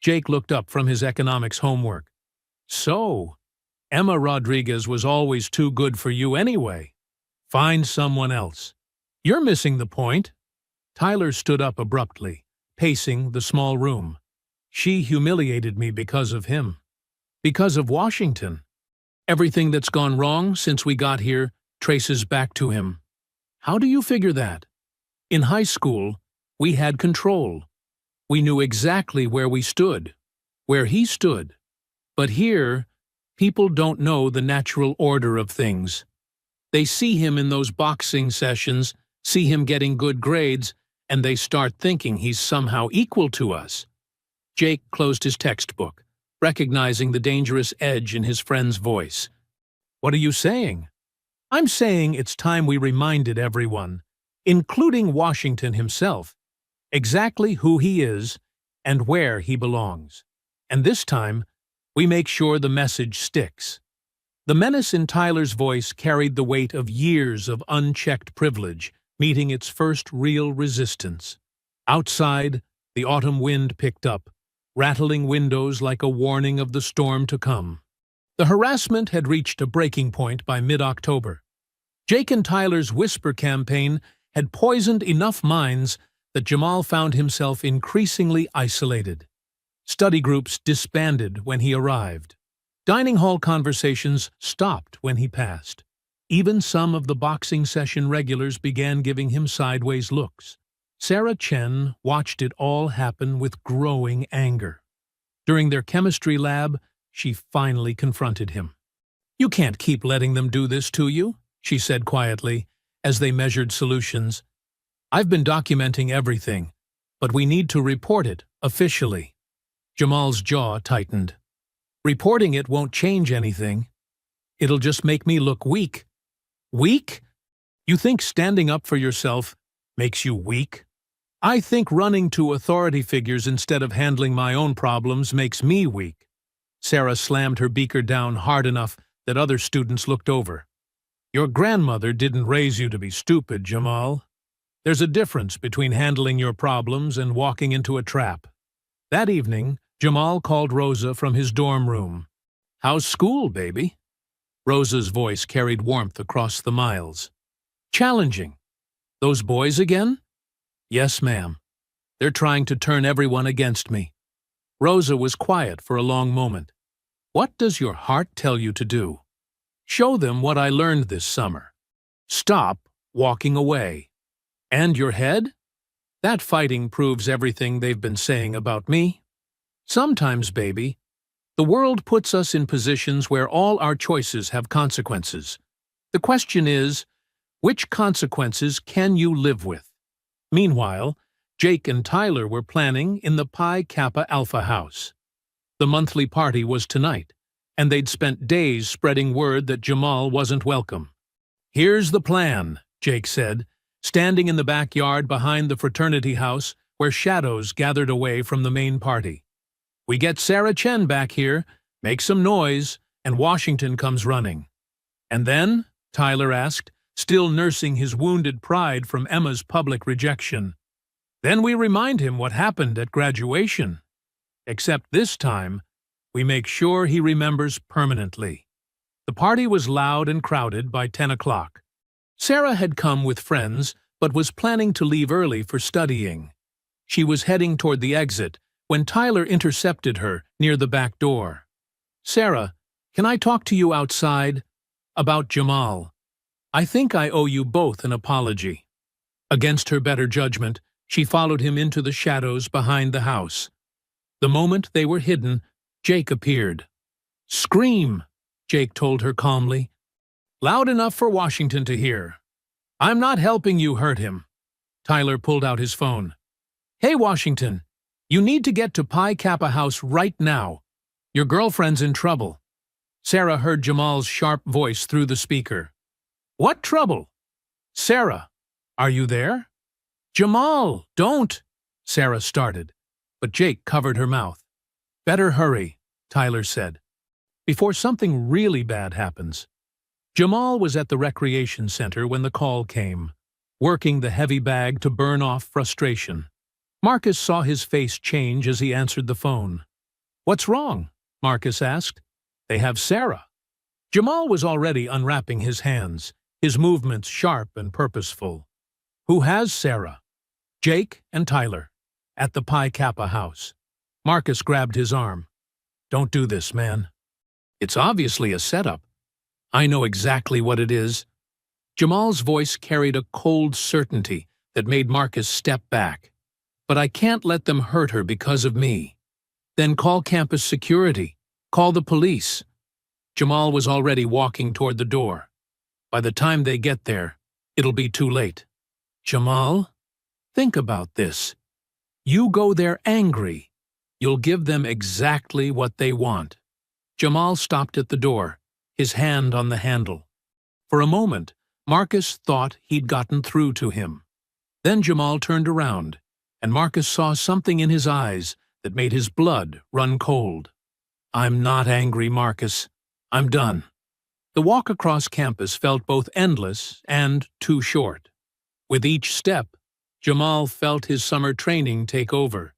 Jake looked up from his economics homework. So, Emma Rodriguez was always too good for you anyway. Find someone else. You're missing the point. Tyler stood up abruptly, pacing the small room. She humiliated me because of him. Because of Washington. Everything that's gone wrong since we got here traces back to him. How do you figure that? In high school, we had control. We knew exactly where we stood, where he stood. But here, people don't know the natural order of things. They see him in those boxing sessions, see him getting good grades, and they start thinking he's somehow equal to us. Jake closed his textbook, recognizing the dangerous edge in his friend's voice. What are you saying? I'm saying it's time we reminded everyone, including Washington himself, exactly who he is and where he belongs. And this time, we make sure the message sticks. The menace in Tyler's voice carried the weight of years of unchecked privilege, meeting its first real resistance. Outside, the autumn wind picked up, rattling windows like a warning of the storm to come. The harassment had reached a breaking point by mid-October. Jake and Tyler's whisper campaign had poisoned enough minds that Jamal found himself increasingly isolated. Study groups disbanded when he arrived. Dining hall conversations stopped when he passed. Even some of the boxing session regulars began giving him sideways looks. Sarah Chen watched it all happen with growing anger. During their chemistry lab, she finally confronted him. You can't keep letting them do this to you, she said quietly, as they measured solutions. I've been documenting everything, but we need to report it, officially. Jamal's jaw tightened. Reporting it won't change anything. It'll just make me look weak. Weak? You think standing up for yourself makes you weak? I think running to authority figures instead of handling my own problems makes me weak. Sarah slammed her beaker down hard enough that other students looked over. Your grandmother didn't raise you to be stupid, Jamal. There's a difference between handling your problems and walking into a trap. That evening, Jamal called Rosa from his dorm room. How's school, baby? Rosa's voice carried warmth across the miles. Challenging. Those boys again? Yes, ma'am. They're trying to turn everyone against me. Rosa was quiet for a long moment. What does your heart tell you to do? Show them what I learned this summer. Stop walking away. And your head? That fighting proves everything they've been saying about me. Sometimes, baby, the world puts us in positions where all our choices have consequences. The question is, which consequences can you live with? Meanwhile, Jake and Tyler were planning in the Pi Kappa Alpha house. The monthly party was tonight, and they'd spent days spreading word that Jamal wasn't welcome. Here's the plan, Jake said, standing in the backyard behind the fraternity house where shadows gathered away from the main party. We get Sarah Chen back here, make some noise, and Washington comes running. And then, Tyler asked, still nursing his wounded pride from Emma's public rejection. Then we remind him what happened at graduation. Except this time, we make sure he remembers permanently. The party was loud and crowded by 10 o'clock. Sarah had come with friends, but was planning to leave early for studying. She was heading toward the exit when Tyler intercepted her near the back door. Sarah, can I talk to you outside? About Jamal. I think I owe you both an apology. Against her better judgment, she followed him into the shadows behind the house. The moment they were hidden, Jake appeared. Scream, Jake told her calmly. Loud enough for Washington to hear. I'm not helping you hurt him. Tyler pulled out his phone. Hey, Washington, you need to get to Pi Kappa House right now. Your girlfriend's in trouble. Sarah heard Jamal's sharp voice through the speaker. What trouble? Sarah, are you there? Jamal, don't! Sarah started, but Jake covered her mouth. Better hurry, Tyler said, before something really bad happens. Jamal was at the recreation center when the call came, working the heavy bag to burn off frustration. Marcus saw his face change as he answered the phone. What's wrong? Marcus asked. They have Sarah. Jamal was already unwrapping his hands, his movements sharp and purposeful. Who has Sarah? Jake and Tyler, at the Pi Kappa house. Marcus grabbed his arm. Don't do this, man. It's obviously a setup. I know exactly what it is. Jamal's voice carried a cold certainty that made Marcus step back. But I can't let them hurt her because of me. Then call campus security. Call the police. Jamal was already walking toward the door. By the time they get there, it'll be too late. Jamal, think about this. You go there angry. You'll give them exactly what they want. Jamal stopped at the door, his hand on the handle. For a moment, Marcus thought he'd gotten through to him. Then Jamal turned around, and Marcus saw something in his eyes that made his blood run cold. I'm not angry, Marcus. I'm done. The walk across campus felt both endless and too short. With each step, Jamal felt his summer training take over.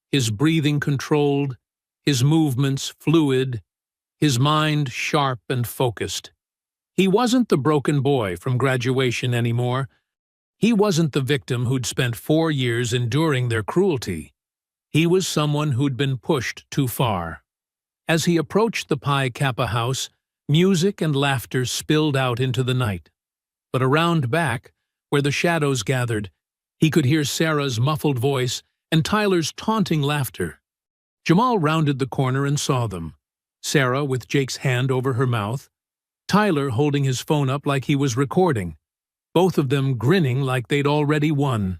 His breathing controlled, his movements fluid, his mind sharp and focused. He wasn't the broken boy from graduation anymore. He wasn't the victim who'd spent 4 years enduring their cruelty. He was someone who'd been pushed too far. As he approached the Pi Kappa house, music and laughter spilled out into the night. But around back, where the shadows gathered, he could hear Sarah's muffled voice and Tyler's taunting laughter. Jamal rounded the corner and saw them. Sarah with Jake's hand over her mouth, Tyler holding his phone up like he was recording, both of them grinning like they'd already won.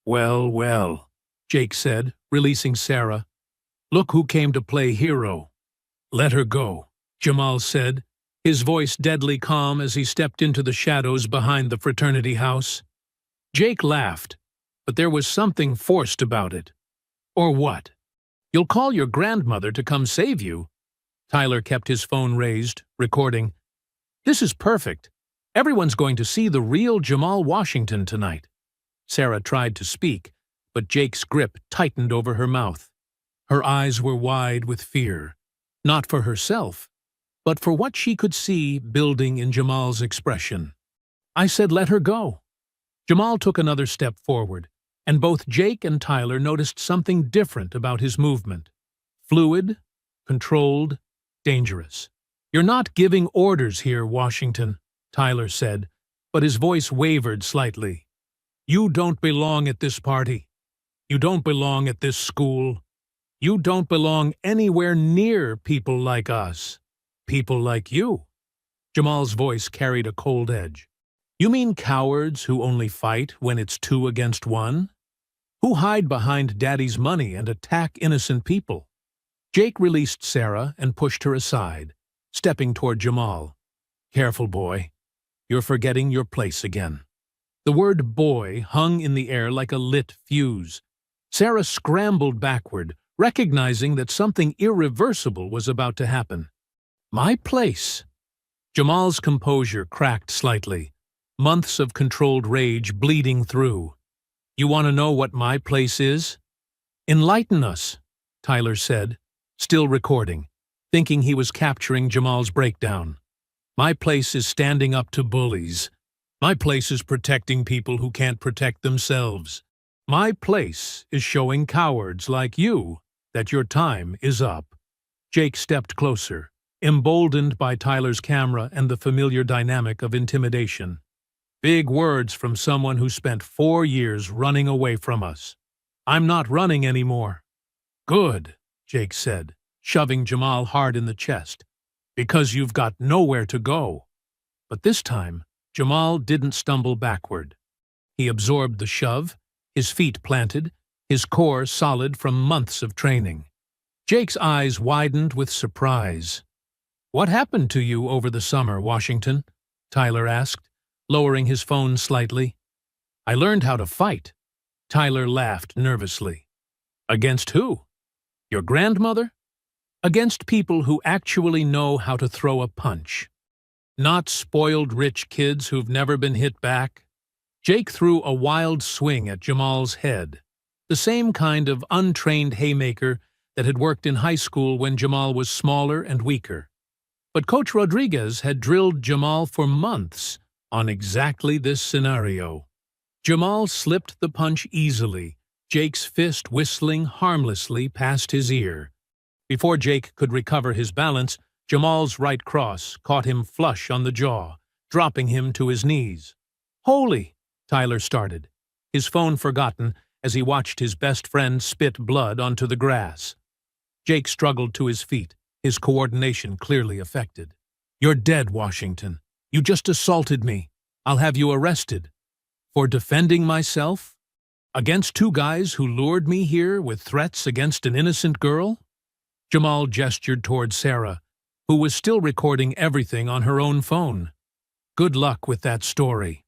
Well, well, Jake said, releasing Sarah. "Look who came to play hero." "Let her go," Jamal said, his voice deadly calm as he stepped into the shadows behind the fraternity house. Jake laughed, but there was something forced about it. "Or what? You'll call your grandmother to come save you?" Tyler kept his phone raised, recording. "This is perfect. Everyone's going to see the real Jamal Washington tonight." Sarah tried to speak, but Jake's grip tightened over her mouth. Her eyes were wide with fear, not for herself, but for what she could see building in Jamal's expression. "I said let her go." Jamal took another step forward, and both Jake and Tyler noticed something different about his movement. Fluid, controlled, dangerous. "You're not giving orders here, Washington," Tyler said, but his voice wavered slightly. "You don't belong at this party. You don't belong at this school. You don't belong anywhere near people like us. People like you." Jamal's voice carried a cold edge. "You mean cowards who only fight when it's 2 against 1? Who hide behind daddy's money and attack innocent people?" Jake released Sarah and pushed her aside, stepping toward Jamal. "Careful, boy. You're forgetting your place again." The word boy hung in the air like a lit fuse. Sarah scrambled backward, recognizing that something irreversible was about to happen. "My place." Jamal's composure cracked slightly, months of controlled rage bleeding through. "You want to know what my place is?" "Enlighten us," Tyler said, still recording, thinking he was capturing Jamal's breakdown. "My place is standing up to bullies. My place is protecting people who can't protect themselves. My place is showing cowards like you that your time is up." Jake stepped closer, emboldened by Tyler's camera and the familiar dynamic of intimidation. Big words from someone who spent 4 years running away from us. "I'm not running anymore." "Good," Jake said, shoving Jamal hard in the chest. "Because you've got nowhere to go." But this time, Jamal didn't stumble backward. He absorbed the shove, his feet planted, his core solid from months of training. Jake's eyes widened with surprise. "What happened to you over the summer, Washington?" Tyler asked, lowering his phone slightly. "I learned how to fight." Tyler laughed nervously. "Against who? Your grandmother?" "Against people who actually know how to throw a punch. Not spoiled rich kids who've never been hit back." Jake threw a wild swing at Jamal's head, the same kind of untrained haymaker that had worked in high school when Jamal was smaller and weaker. But Coach Rodriguez had drilled Jamal for months on exactly this scenario. Jamal slipped the punch easily, Jake's fist whistling harmlessly past his ear. Before Jake could recover his balance, Jamal's right cross caught him flush on the jaw, dropping him to his knees. "Holy!" Tyler started, his phone forgotten as he watched his best friend spit blood onto the grass. Jake struggled to his feet, his coordination clearly affected. "You're dead, Washington. You just assaulted me. I'll have you arrested." "For defending myself? Against 2 guys who lured me here with threats against an innocent girl?" Jamal gestured toward Sarah, who was still recording everything on her own phone. "Good luck with that story."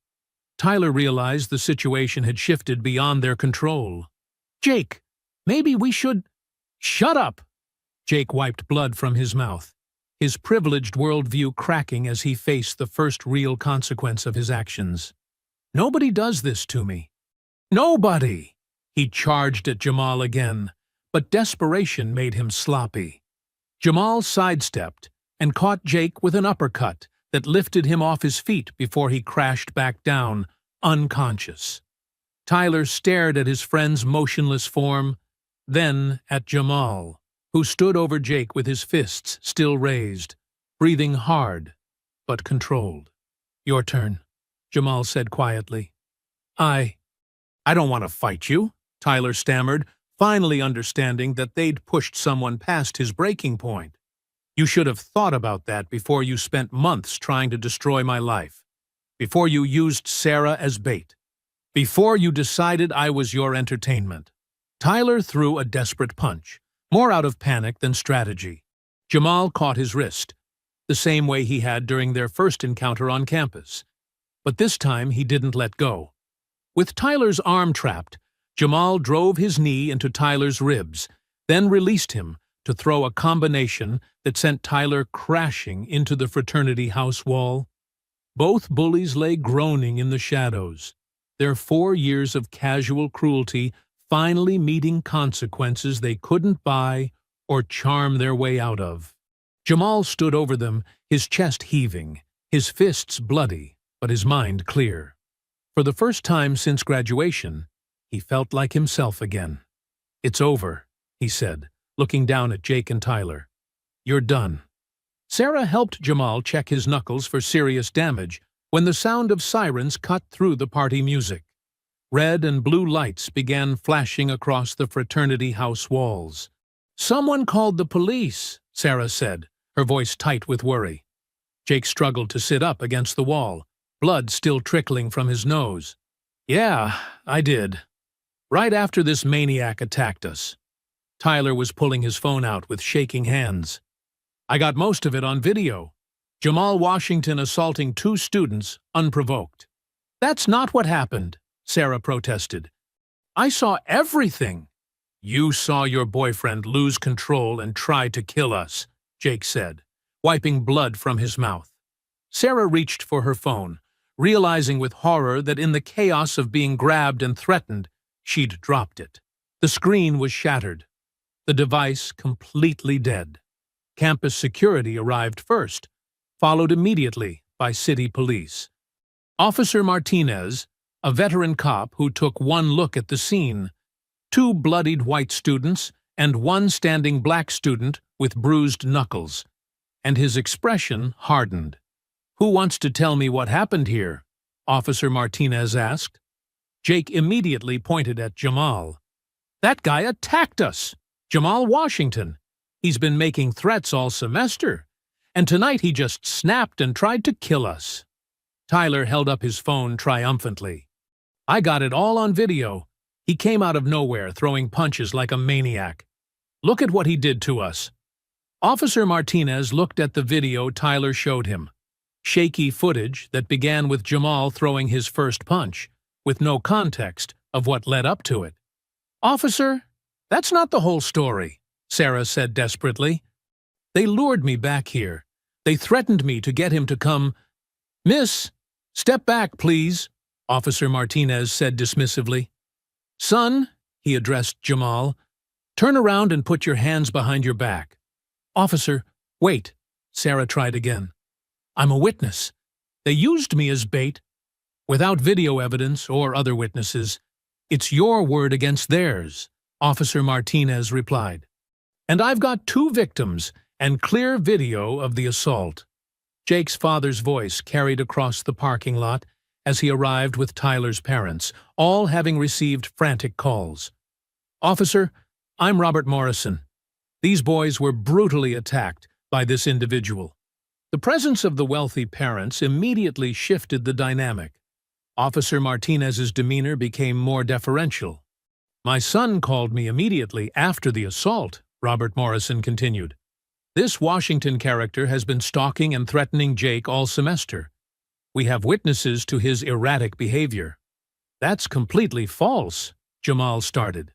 Tyler realized the situation had shifted beyond their control. "Jake, maybe we should—" "Shut up!" Jake wiped blood from his mouth, his privileged worldview cracking as he faced the first real consequence of his actions. "Nobody does this to me. Nobody!" He charged at Jamal again, but desperation made him sloppy. Jamal sidestepped and caught Jake with an uppercut that lifted him off his feet before he crashed back down, unconscious. Tyler stared at his friend's motionless form, then at Jamal, who stood over Jake with his fists still raised, breathing hard but controlled. "Your turn," Jamal said quietly. I don't want to fight you," Tyler stammered, finally understanding that they'd pushed someone past his breaking point. "You should have thought about that before you spent months trying to destroy my life. Before you used Sarah as bait. Before you decided I was your entertainment." Tyler threw a desperate punch, more out of panic than strategy. Jamal caught his wrist, the same way he had during their first encounter on campus. But this time he didn't let go. With Tyler's arm trapped, Jamal drove his knee into Tyler's ribs, then released him to throw a combination that sent Tyler crashing into the fraternity house wall. Both bullies lay groaning in the shadows, their 4 years of casual cruelty finally meeting consequences they couldn't buy or charm their way out of. Jamal stood over them, his chest heaving, his fists bloody, but his mind clear. For the first time since graduation, he felt like himself again. "It's over," he said, looking down at Jake and Tyler. "You're done." Sarah helped Jamal check his knuckles for serious damage when the sound of sirens cut through the party music. Red and blue lights began flashing across the fraternity house walls. "Someone called the police," Sarah said, her voice tight with worry. Jake struggled to sit up against the wall, blood still trickling from his nose. "Yeah, I did. Right after this maniac attacked us." Tyler was pulling his phone out with shaking hands. "I got most of it on video. Jamal Washington assaulting 2 students unprovoked." "That's not what happened," Sarah protested. "I saw everything." "You saw your boyfriend lose control and try to kill us," Jake said, wiping blood from his mouth. Sarah reached for her phone, realizing with horror that in the chaos of being grabbed and threatened, she'd dropped it. The screen was shattered, the device completely dead. Campus security arrived first, followed immediately by city police. Officer Martinez, a veteran cop who took one look at the scene, 2 bloodied white students and 1 standing black student with bruised knuckles, and his expression hardened. "Who wants to tell me what happened here?" Officer Martinez asked. Jake immediately pointed at Jamal. "That guy attacked us! Jamal Washington! He's been making threats all semester, and tonight he just snapped and tried to kill us." Tyler held up his phone triumphantly. "I got it all on video. He came out of nowhere throwing punches like a maniac. Look at what he did to us." Officer Martinez looked at the video Tyler showed him. Shaky footage that began with Jamal throwing his first punch, with no context of what led up to it. "Officer, that's not the whole story," Sarah said desperately. "They lured me back here. They threatened me to get him to come." "Miss, step back, please," Officer Martinez said dismissively. "Son," he addressed Jamal, "turn around and put your hands behind your back." "Officer, wait," Sarah tried again. "I'm a witness. They used me as bait. Without video evidence or other witnesses, it's your word against theirs," Officer Martinez replied. "And I've got 2 victims and clear video of the assault." Jake's father's voice carried across the parking lot as he arrived with Tyler's parents, all having received frantic calls. "Officer, I'm Robert Morrison. These boys were brutally attacked by this individual." The presence of the wealthy parents immediately shifted the dynamic. Officer Martinez's demeanor became more deferential. "My son called me immediately after the assault," Robert Morrison continued. "This Washington character has been stalking and threatening Jake all semester. We have witnesses to his erratic behavior." "That's completely false," Jamal started.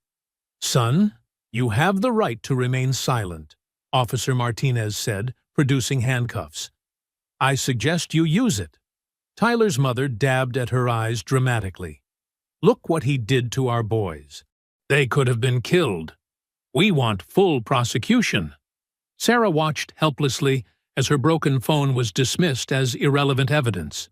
"Son, you have the right to remain silent," Officer Martinez said, producing handcuffs. "I suggest you use it." Tyler's mother dabbed at her eyes dramatically. "Look what he did to our boys. They could have been killed. We want full prosecution." Sarah watched helplessly as her broken phone was dismissed as irrelevant evidence.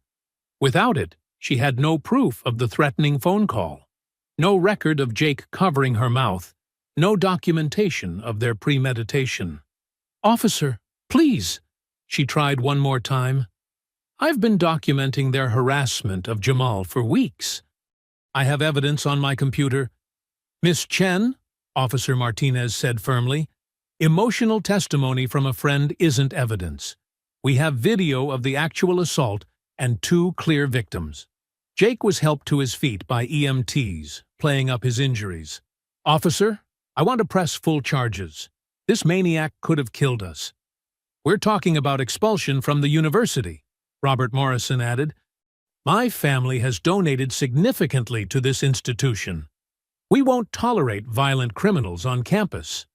Without it, she had no proof of the threatening phone call, no record of Jake covering her mouth, no documentation of their premeditation. "Officer, please," she tried one more time. "I've been documenting their harassment of Jamal for weeks. I have evidence on my computer." "Miss Chen," Officer Martinez said firmly, "emotional testimony from a friend isn't evidence. We have video of the actual assault and 2 clear victims." Jake was helped to his feet by EMTs, playing up his injuries. "Officer, I want to press full charges. This maniac could have killed us." "We're talking about expulsion from the university," Robert Morrison added. "My family has donated significantly to this institution. We won't tolerate violent criminals on campus."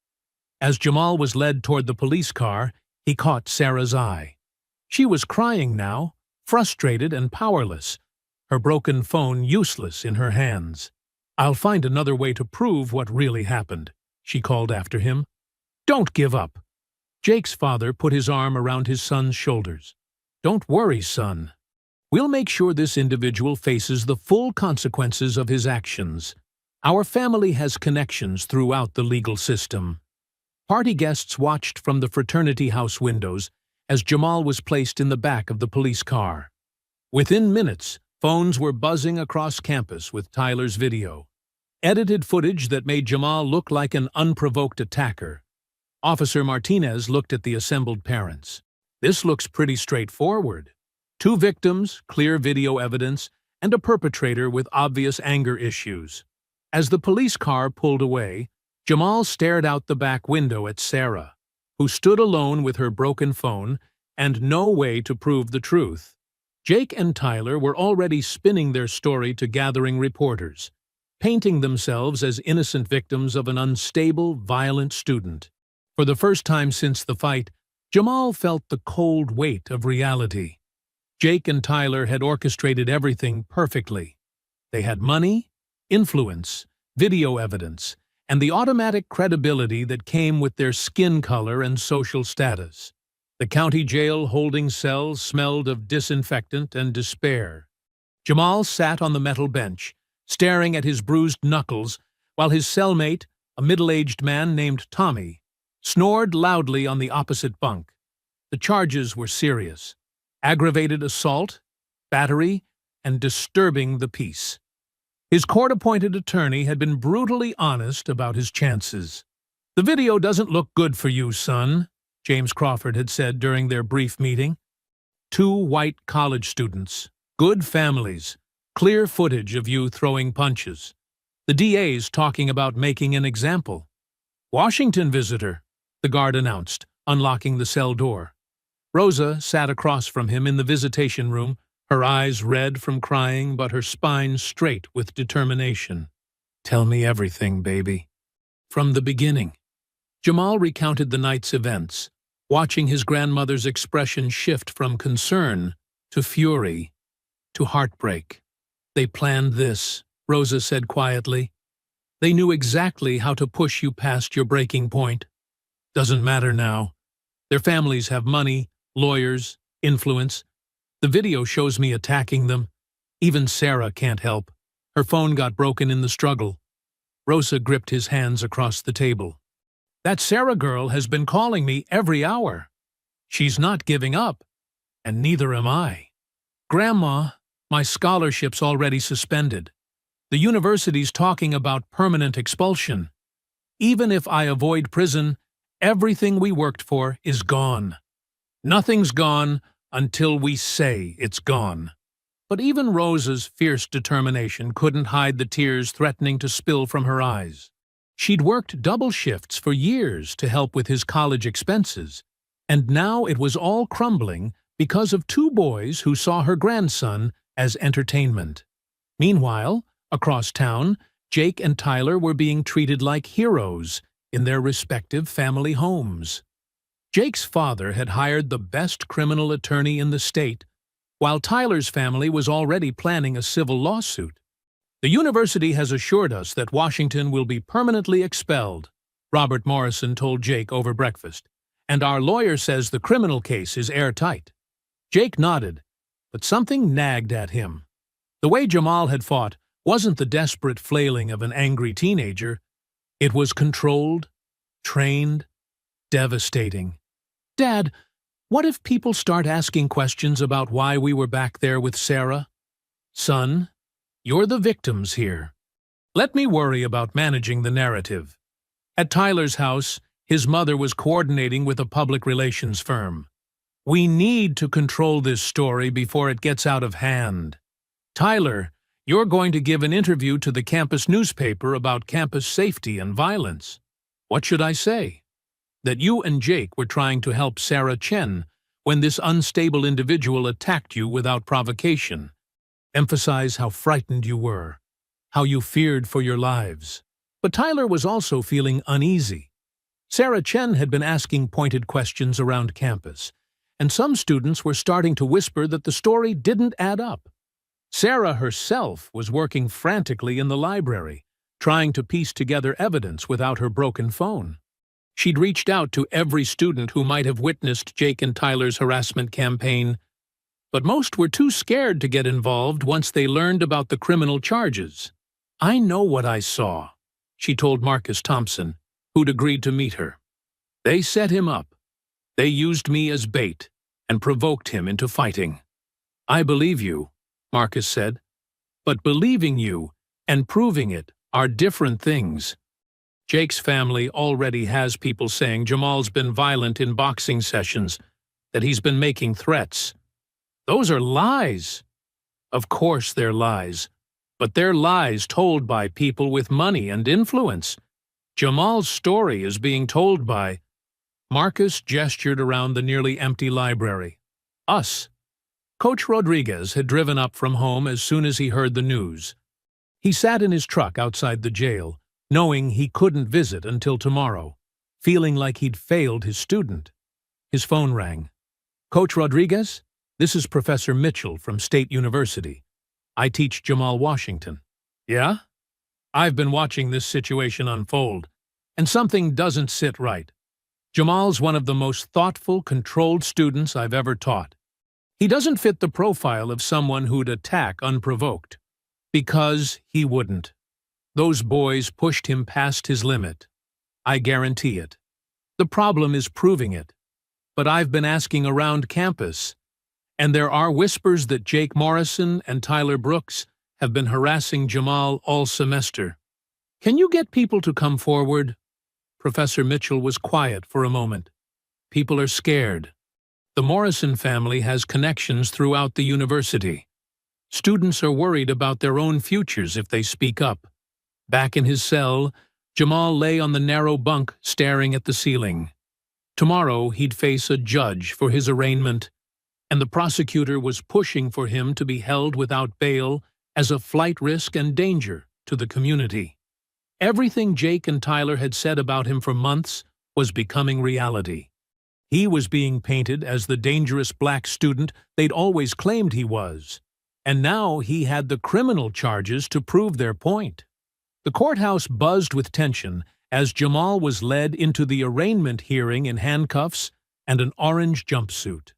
As Jamal was led toward the police car, he caught Sarah's eye. She was crying now, frustrated and powerless, her broken phone useless in her hands. "I'll find another way to prove what really happened," she called after him. "Don't give up." Jake's father put his arm around his son's shoulders. "Don't worry, son. We'll make sure this individual faces the full consequences of his actions. Our family has connections throughout the legal system." Party guests watched from the fraternity house windows as Jamal was placed in the back of the police car. Within minutes, phones were buzzing across campus with Tyler's video. Edited footage that made Jamal look like an unprovoked attacker. Officer Martinez looked at the assembled parents. "This looks pretty straightforward. 2 victims, clear video evidence, and a perpetrator with obvious anger issues." As the police car pulled away, Jamal stared out the back window at Sarah, who stood alone with her broken phone and no way to prove the truth. Jake and Tyler were already spinning their story to gathering reporters, painting themselves as innocent victims of an unstable, violent student. For the first time since the fight, Jamal felt the cold weight of reality. Jake and Tyler had orchestrated everything perfectly. They had money, influence, video evidence, and the automatic credibility that came with their skin color and social status. The county jail holding cells smelled of disinfectant and despair. Jamal sat on the metal bench, staring at his bruised knuckles, while his cellmate, a middle-aged man named Tommy, snored loudly on the opposite bunk. The charges were serious: aggravated assault, battery, and disturbing the peace. His court-appointed attorney had been brutally honest about his chances. "The video doesn't look good for you, son," James Crawford had said during their brief meeting. 2 white college students, good families, clear footage of you throwing punches. The DA's talking about making an example. "Washington visitor," the guard announced, unlocking the cell door. Rosa sat across from him in the visitation room, her eyes red from crying but her spine straight with determination. "Tell me everything, baby." From the beginning. Jamal recounted the night's events, watching his grandmother's expression shift from concern to fury to heartbreak. "They planned this," Rosa said quietly. "They knew exactly how to push you past your breaking point. Doesn't matter now. Their families have money, lawyers, influence. The video shows me attacking them. Even Sarah can't help. Her phone got broken in the struggle." Rosa gripped his hands across the table. "That Sarah girl has been calling me every hour. She's not giving up, and neither am I. Grandma, my scholarship's already suspended. The university's talking about permanent expulsion. Even if I avoid prison, everything we worked for is gone. Nothing's gone until we say it's gone." But even Rosa's fierce determination couldn't hide the tears threatening to spill from her eyes. She'd worked double shifts for years to help with his college expenses, and now it was all crumbling because of 2 boys who saw her grandson as entertainment. Meanwhile, across town, Jake and Tyler were being treated like heroes in their respective family homes. Jake's father had hired the best criminal attorney in the state, while Tyler's family was already planning a civil lawsuit. "The university has assured us that Washington will be permanently expelled," Robert Morrison told Jake over breakfast, "and our lawyer says the criminal case is airtight." Jake nodded, but something nagged at him. The way Jamal had fought wasn't the desperate flailing of an angry teenager. It was controlled, trained, devastating. "Dad, what if people start asking questions about why we were back there with Sarah?" "Son, you're the victims here. Let me worry about managing the narrative." At Tyler's house, his mother was coordinating with a public relations firm. "We need to control this story before it gets out of hand. Tyler, You're going to give an interview to the campus newspaper about campus safety and violence. What should I say? That you and Jake were trying to help Sarah Chen when this unstable individual attacked you without provocation. Emphasize how frightened you were, how you feared for your lives. But Tyler was also feeling uneasy. Sarah Chen had been asking pointed questions around campus, and some students were starting to whisper that the story didn't add up. Sarah herself was working frantically in the library, trying to piece together evidence without her broken phone. She'd reached out to every student who might have witnessed Jake and Tyler's harassment campaign, but most were too scared to get involved once they learned about the criminal charges. "I know what I saw," she told Marcus Thompson, who'd agreed to meet her. "They set him up. They used me as bait and provoked him into fighting." "I believe you," Marcus said, "but believing you and proving it are different things." Jake's family already has people saying Jamal's been violent in boxing sessions, that he's been making threats. Those are lies. Of course they're lies, but they're lies told by people with money and influence. Jamal's story is being told by— Marcus gestured around the nearly empty library. "Us." Coach Rodriguez had driven up from home as soon as he heard the news. He sat in his truck outside the jail, knowing he couldn't visit until tomorrow, feeling like he'd failed his student. His phone rang. "Coach Rodriguez, this is Professor Mitchell from State University. I teach Jamal Washington." "Yeah? I've been watching this situation unfold, and something doesn't sit right. Jamal's one of the most thoughtful, controlled students I've ever taught. He doesn't fit the profile of someone who'd attack unprovoked. Because he wouldn't. Those boys pushed him past his limit. I guarantee it. The problem is proving it. But I've been asking around campus, and there are whispers that Jake Morrison and Tyler Brooks have been harassing Jamal all semester. Can you get people to come forward?" Professor Mitchell was quiet for a moment. "People are scared. The Morrison family has connections throughout the university. Students are worried about their own futures if they speak up." Back in his cell, Jamal lay on the narrow bunk staring at the ceiling. Tomorrow he'd face a judge for his arraignment, and the prosecutor was pushing for him to be held without bail as a flight risk and danger to the community. Everything Jake and Tyler had said about him for months was becoming reality. He was being painted as the dangerous black student they'd always claimed he was, and now he had the criminal charges to prove their point. The courthouse buzzed with tension as Jamal was led into the arraignment hearing in handcuffs and an orange jumpsuit.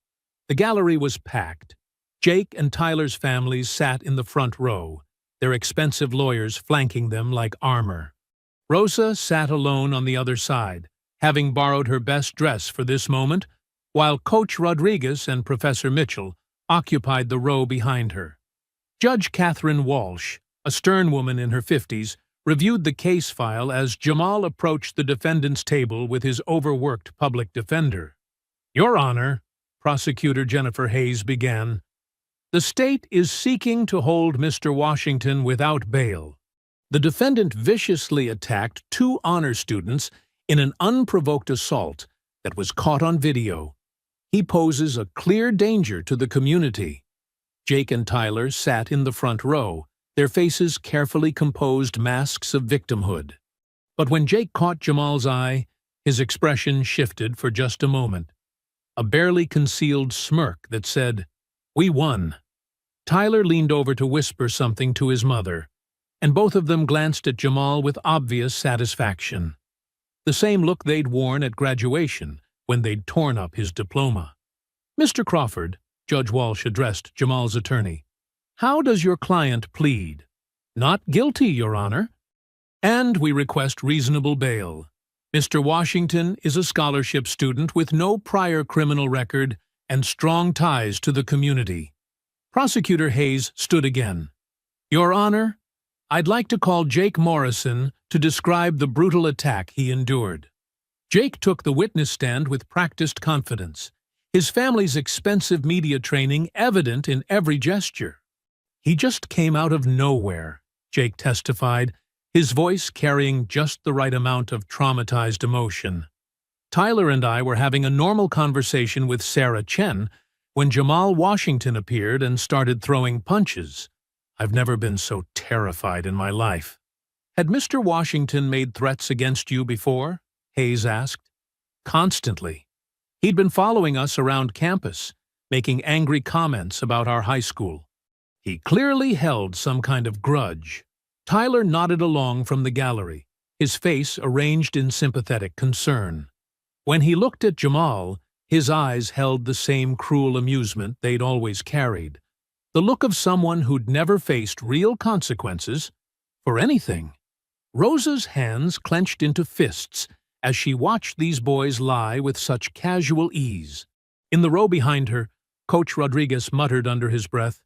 The gallery was packed. Jake and Tyler's families sat in the front row, their expensive lawyers flanking them like armor. Rosa sat alone on the other side, having borrowed her best dress for this moment, while Coach Rodriguez and Professor Mitchell occupied the row behind her. Judge Catherine Walsh, a stern woman in her 50s, reviewed the case file as Jamal approached the defendant's table with his overworked public defender. "Your Honor," Prosecutor Jennifer Hayes began, "the state is seeking to hold Mr. Washington without bail. The defendant viciously attacked 2 honor students in an unprovoked assault that was caught on video. He poses a clear danger to the community." Jake and Tyler sat in the front row, their faces carefully composed masks of victimhood. But when Jake caught Jamal's eye, his expression shifted for just a moment. A barely concealed smirk that said, "We won." Tyler leaned over to whisper something to his mother, and both of them glanced at Jamal with obvious satisfaction. The same look they'd worn at graduation when they'd torn up his diploma. "Mr. Crawford," Judge Walsh addressed Jamal's attorney, "how does your client plead?" "Not guilty, Your Honor. And we request reasonable bail. Mr. Washington is a scholarship student with no prior criminal record and strong ties to the community." Prosecutor Hayes stood again. "Your Honor, I'd like to call Jake Morrison to describe the brutal attack he endured." Jake took the witness stand with practiced confidence, his family's expensive media training evident in every gesture. He just came out of nowhere, Jake testified, his voice carrying just the right amount of traumatized emotion. Tyler and I were having a normal conversation with Sarah Chen when Jamal Washington appeared and started throwing punches. I've never been so terrified in my life. Had Mr. Washington made threats against you before? Hayes asked. Constantly. He'd been following us around campus, making angry comments about our high school. He clearly held some kind of grudge. Tyler nodded along from the gallery, his face arranged in sympathetic concern. When he looked at Jamal, his eyes held the same cruel amusement they'd always carried, the look of someone who'd never faced real consequences for anything. Rosa's hands clenched into fists as she watched these boys lie with such casual ease. In the row behind her, Coach Rodriguez muttered under his breath,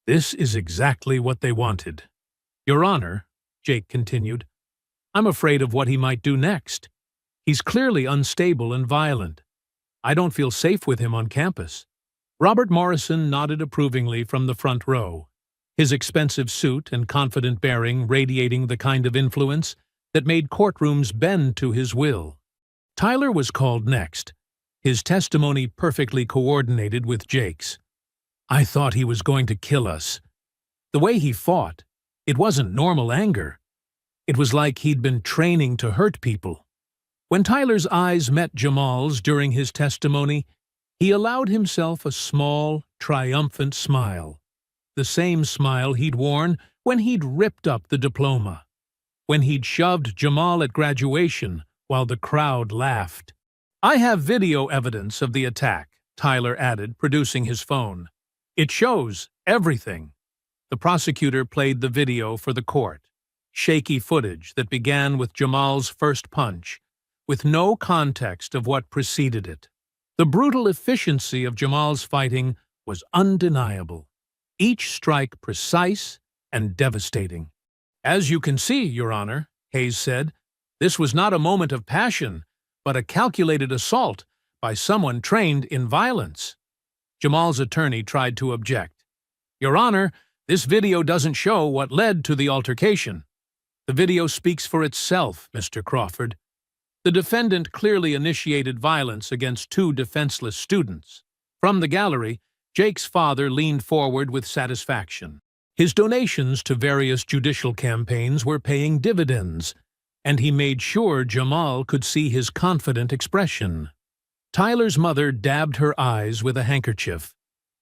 "This is exactly what they wanted." "Your Honor," Jake continued, "I'm afraid of what he might do next. He's clearly unstable and violent. I don't feel safe with him on campus." Robert Morrison nodded approvingly from the front row, his expensive suit and confident bearing radiating the kind of influence that made courtrooms bend to his will. Tyler was called next, his testimony perfectly coordinated with Jake's. "I thought he was going to kill us. The way he fought, it wasn't normal anger. It was like he'd been training to hurt people." When Tyler's eyes met Jamal's during his testimony, he allowed himself a small, triumphant smile, the same smile he'd worn when he'd ripped up the diploma, when he'd shoved Jamal at graduation while the crowd laughed. "I have video evidence of the attack," Tyler added, producing his phone. "It shows everything." The prosecutor played the video for the court, shaky footage that began with Jamal's first punch, with no context of what preceded it. The brutal efficiency of Jamal's fighting was undeniable, each strike precise and devastating. "As you can see, Your Honor," Hayes said, "this was not a moment of passion, but a calculated assault by someone trained in violence." Jamal's attorney tried to object. "Your Honor, this video doesn't show what led to the altercation." "The video speaks for itself, Mr. Crawford. The defendant clearly initiated violence against two defenseless students." From the gallery, Jake's father leaned forward with satisfaction. His donations to various judicial campaigns were paying dividends, and he made sure Jamal could see his confident expression. Tyler's mother dabbed her eyes with a handkerchief,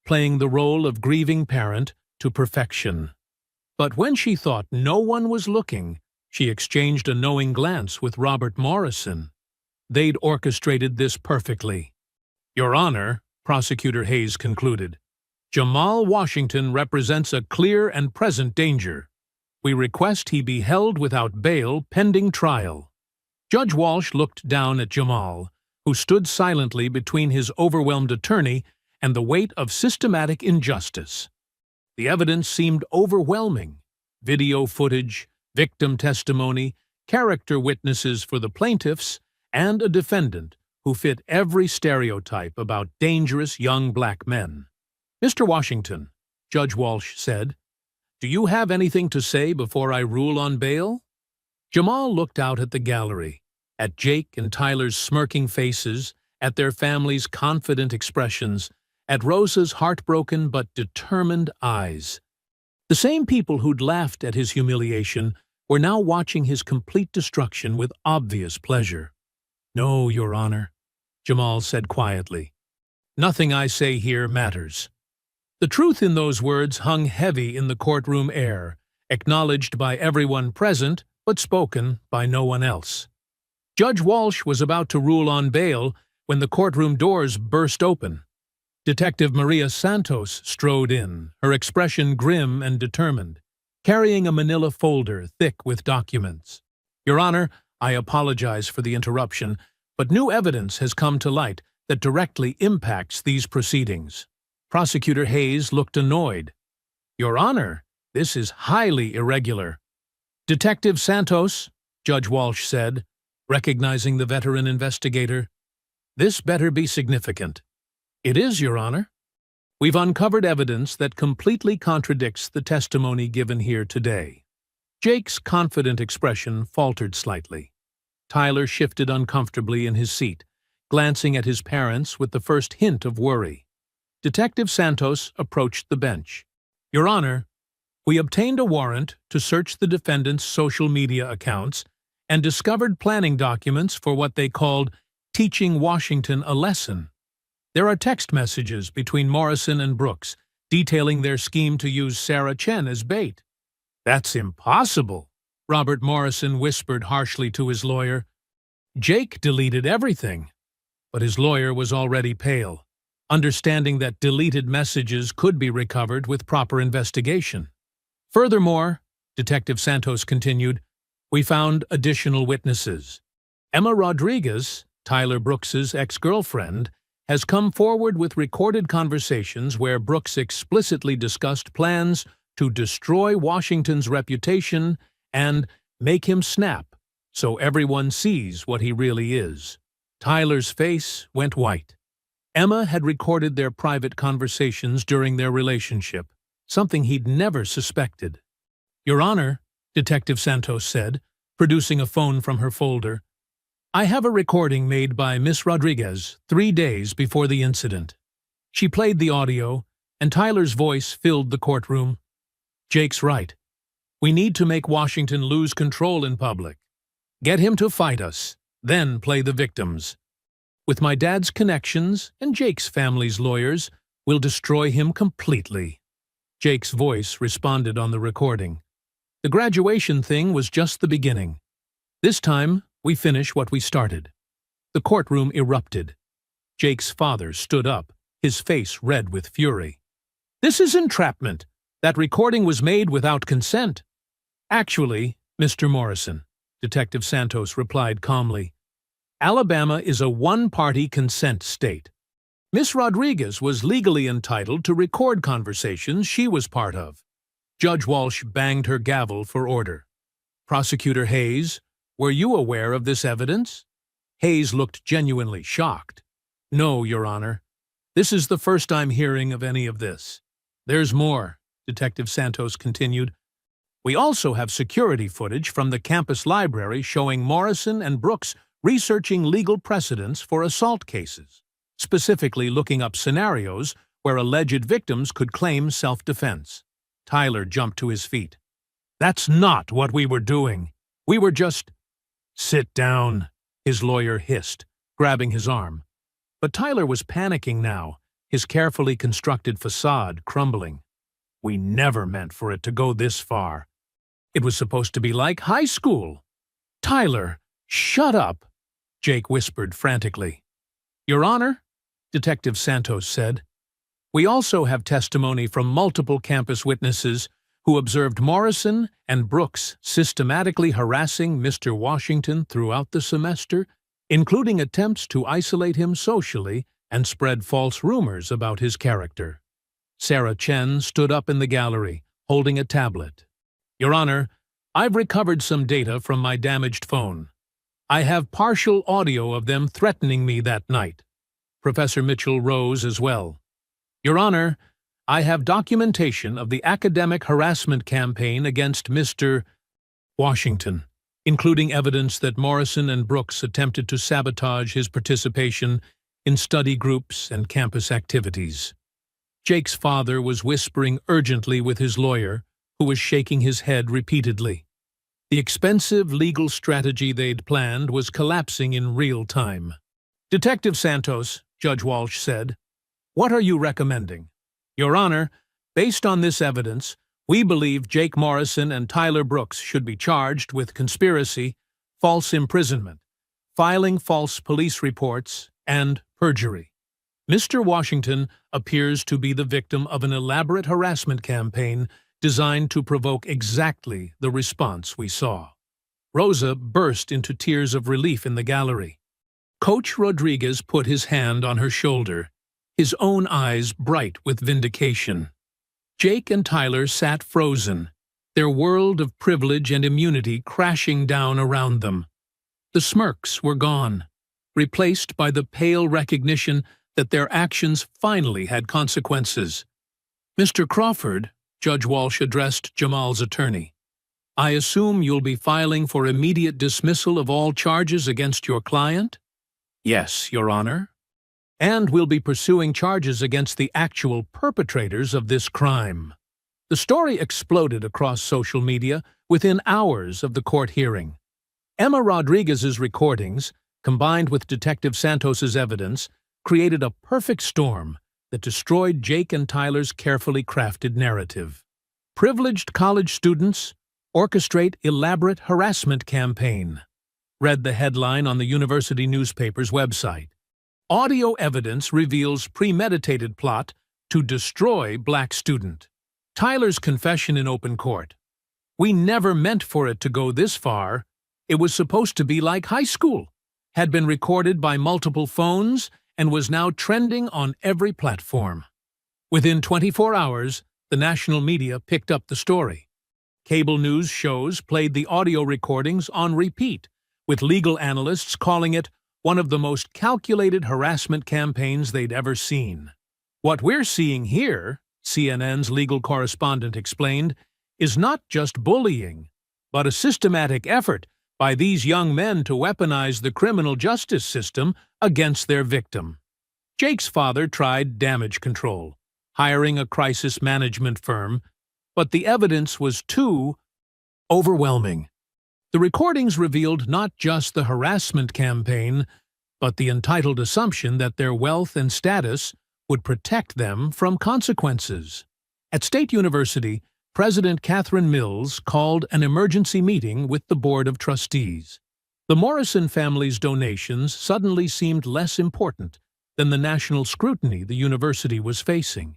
playing the role of grieving parent to perfection. But when she thought no one was looking, she exchanged a knowing glance with Robert Morrison. They'd orchestrated this perfectly. "Your Honor," Prosecutor Hayes concluded, "Jamal Washington represents a clear and present danger. We request he be held without bail pending trial." Judge Walsh looked down at Jamal, who stood silently between his overwhelmed attorney and the weight of systematic injustice. The evidence seemed overwhelming. Video footage, victim testimony, character witnesses for the plaintiffs, and a defendant who fit every stereotype about dangerous young black men. "Mr. Washington," Judge Walsh said, "do you have anything to say before I rule on bail?" Jamal looked out at the gallery, at Jake and Tyler's smirking faces, at their families' confident expressions, at Rosa's heartbroken but determined eyes. The same people who'd laughed at his humiliation were now watching his complete destruction with obvious pleasure. "No, Your Honor," Jamal said quietly. "Nothing I say here matters." The truth in those words hung heavy in the courtroom air, acknowledged by everyone present, but spoken by no one else. Judge Walsh was about to rule on bail when the courtroom doors burst open. Detective Maria Santos strode in, her expression grim and determined, carrying a manila folder thick with documents. "Your Honor, I apologize for the interruption, but new evidence has come to light that directly impacts these proceedings." Prosecutor Hayes looked annoyed. "Your Honor, this is highly irregular." "Detective Santos," Judge Walsh said, recognizing the veteran investigator, "this better be significant." "It is, Your Honor." we've uncovered evidence that completely contradicts the testimony given here today. Jake's confident expression faltered slightly. Tyler shifted uncomfortably in his seat, glancing at his parents with the first hint of worry. Detective Santos approached the bench. "Your Honor, we obtained a warrant to search the defendant's social media accounts and discovered planning documents for what they called teaching Washington a lesson. There are text messages between Morrison and Brooks detailing their scheme to use Sarah Chen as bait." "That's impossible," Robert Morrison whispered harshly to his lawyer. Jake deleted everything, but his lawyer was already pale, understanding that deleted messages could be recovered with proper investigation. "Furthermore," Detective Santos continued, "we found additional witnesses. Emma Rodriguez, Tyler Brooks's ex-girlfriend, has come forward with recorded conversations where Brooks explicitly discussed plans to destroy Washington's reputation and make him snap so everyone sees what he really is." Tyler's face went white. Emma had recorded their private conversations during their relationship, something he'd never suspected. "Your Honor," Detective Santos said, producing a phone from her folder, "I have a recording made by Miss Rodriguez 3 days before the incident." She played the audio, and Tyler's voice filled the courtroom. "Jake's right. We need to make Washington lose control in public. Get him to fight us, then play the victims. With my dad's connections and Jake's family's lawyers, we'll destroy him completely." Jake's voice responded on the recording. "The graduation thing was just the beginning. This time, we finish what we started." The courtroom erupted. Jake's father stood up, his face red with fury. "This is entrapment. That recording was made without consent." "Actually, Mr. Morrison," Detective Santos replied calmly, "Alabama is a one-party consent state. Miss Rodriguez was legally entitled to record conversations she was part of." Judge Walsh banged her gavel for order. "Prosecutor Hayes, were you aware of this evidence?" Hayes looked genuinely shocked. "No, Your Honor. This is the first I'm hearing of any of this." "There's more," Detective Santos continued. "We also have security footage from the campus library showing Morrison and Brooks researching legal precedents for assault cases, specifically looking up scenarios where alleged victims could claim self-defense." Tyler jumped to his feet. "That's not what we were doing. We were just—" "Sit down," his lawyer hissed, grabbing his arm. But Tyler was panicking now, his carefully constructed facade crumbling. "We never meant for it to go this far. It was supposed to be like high school." "Tyler, shut up," Jake whispered frantically. "Your Honor," Detective Santos said, "we also have testimony from multiple campus witnesses who observed Morrison and Brooks systematically harassing Mr. Washington throughout the semester, including attempts to isolate him socially and spread false rumors about his character." Sarah Chen stood up in the gallery, holding a tablet. "Your Honor, I've recovered some data from my damaged phone. I have partial audio of them threatening me that night." Professor Mitchell rose as well. "Your Honor, I have documentation of the academic harassment campaign against Mr. Washington, including evidence that Morrison and Brooks attempted to sabotage his participation in study groups and campus activities." Jake's father was whispering urgently with his lawyer, who was shaking his head repeatedly. The expensive legal strategy they'd planned was collapsing in real time. "Detective Santos," Judge Walsh said, "what are you recommending?" "Your Honor, based on this evidence, we believe Jake Morrison and Tyler Brooks should be charged with conspiracy, false imprisonment, filing false police reports, and perjury. Mr. Washington appears to be the victim of an elaborate harassment campaign designed to provoke exactly the response we saw." Rosa burst into tears of relief in the gallery. Coach Rodriguez put his hand on her shoulder, his own eyes bright with vindication. Jake and Tyler sat frozen, their world of privilege and immunity crashing down around them. The smirks were gone, replaced by the pale recognition that their actions finally had consequences. "Mr. Crawford," Judge Walsh addressed Jamal's attorney, "I assume you'll be filing for immediate dismissal of all charges against your client?" "Yes, Your Honor." "And we'll be pursuing charges against the actual perpetrators of this crime." The story exploded across social media within hours of the court hearing. Emma Rodriguez's recordings, combined with Detective Santos's evidence, created a perfect storm that destroyed Jake and Tyler's carefully crafted narrative. "Privileged college students orchestrate elaborate harassment campaign," read the headline on the university newspaper's website. "Audio evidence reveals premeditated plot to destroy black student." Tyler's confession in open court. "We never meant for it to go this far. It was supposed to be like high school," had been recorded by multiple phones and was now trending on every platform. Within 24 hours, the national media picked up the story. Cable news shows played the audio recordings on repeat, with legal analysts calling it one of the most calculated harassment campaigns they'd ever seen. "What we're seeing here," CNN's legal correspondent explained, "is not just bullying, but a systematic effort by these young men to weaponize the criminal justice system against their victim." Jake's father tried damage control, hiring a crisis management firm, but the evidence was too overwhelming. The recordings revealed not just the harassment campaign, but the entitled assumption that their wealth and status would protect them from consequences. At State University, President Catherine Mills called an emergency meeting with the Board of Trustees. The Morrison family's donations suddenly seemed less important than the national scrutiny the university was facing.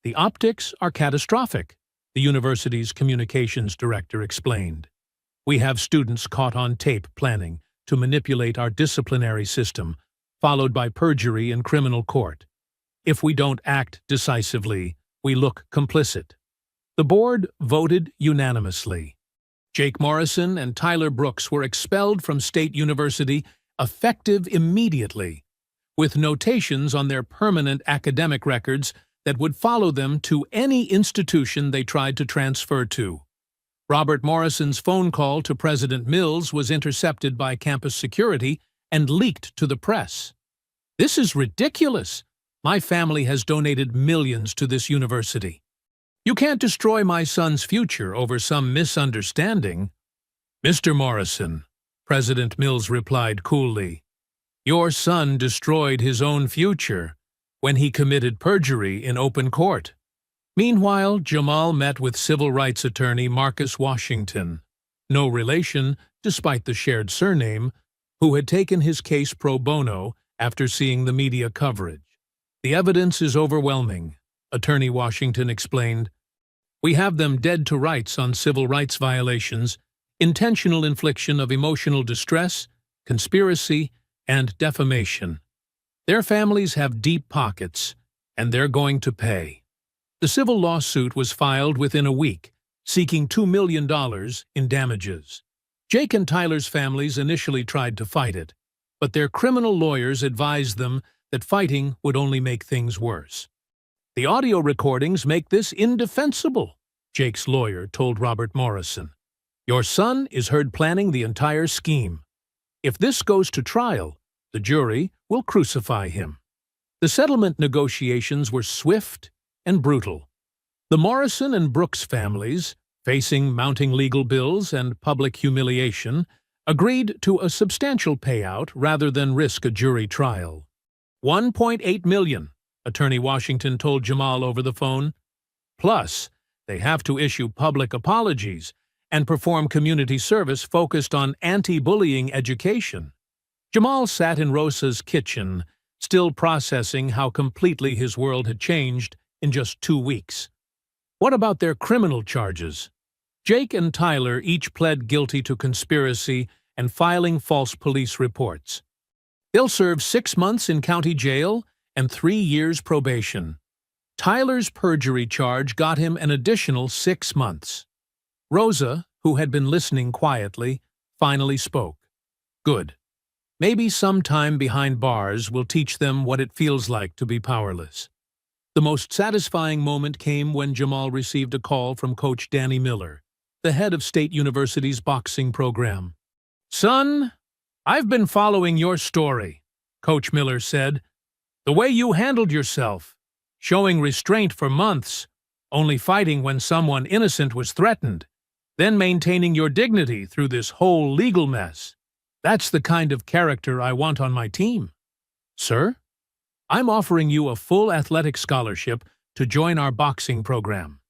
"The optics are catastrophic," the university's communications director explained. "We have students caught on tape planning to manipulate our disciplinary system, followed by perjury in criminal court. If we don't act decisively, we look complicit." The board voted unanimously. Jake Morrison and Tyler Brooks were expelled from State University, effective immediately, with notations on their permanent academic records that would follow them to any institution they tried to transfer to. Robert Morrison's phone call to President Mills was intercepted by campus security and leaked to the press. "This is ridiculous. My family has donated millions to this university. You can't destroy my son's future over some misunderstanding." "Mr. Morrison," President Mills replied coolly, "your son destroyed his own future when he committed perjury in open court." Meanwhile, Jamal met with civil rights attorney Marcus Washington, no relation despite the shared surname, who had taken his case pro bono after seeing the media coverage. "The evidence is overwhelming," Attorney Washington explained. "We have them dead to rights on civil rights violations, intentional infliction of emotional distress, conspiracy, and defamation. Their families have deep pockets, and they're going to pay." The civil lawsuit was filed within a week, seeking $2 million in damages. Jake and Tyler's families initially tried to fight it, but their criminal lawyers advised them that fighting would only make things worse. "The audio recordings make this indefensible," Jake's lawyer told Robert Morrison. "Your son is heard planning the entire scheme. If this goes to trial, the jury will crucify him." The settlement negotiations were swift and brutal. The Morrison and Brooks families, facing mounting legal bills and public humiliation, agreed to a substantial payout rather than risk a jury trial. $1.8 million, Attorney Washington told Jamal over the phone. Plus, they have to issue public apologies and perform community service focused on anti-bullying education. Jamal sat in Rosa's kitchen, still processing how completely his world had changed in just 2 weeks. What about their criminal charges? Jake and Tyler each pled guilty to conspiracy and filing false police reports. They'll serve 6 months in county jail and 3 years probation. Tyler's perjury charge got him an additional 6 months. Rosa, who had been listening quietly, finally spoke. "Good. Maybe some time behind bars will teach them what it feels like to be powerless. The most satisfying moment came when Jamal received a call from Coach Danny Miller, the head of State University's boxing program. "Son, I've been following your story," Coach Miller said. "The way you handled yourself, showing restraint for months, only fighting when someone innocent was threatened, then maintaining your dignity through this whole legal mess. That's the kind of character I want on my team. Sir, I'm offering you a full athletic scholarship to join our boxing program.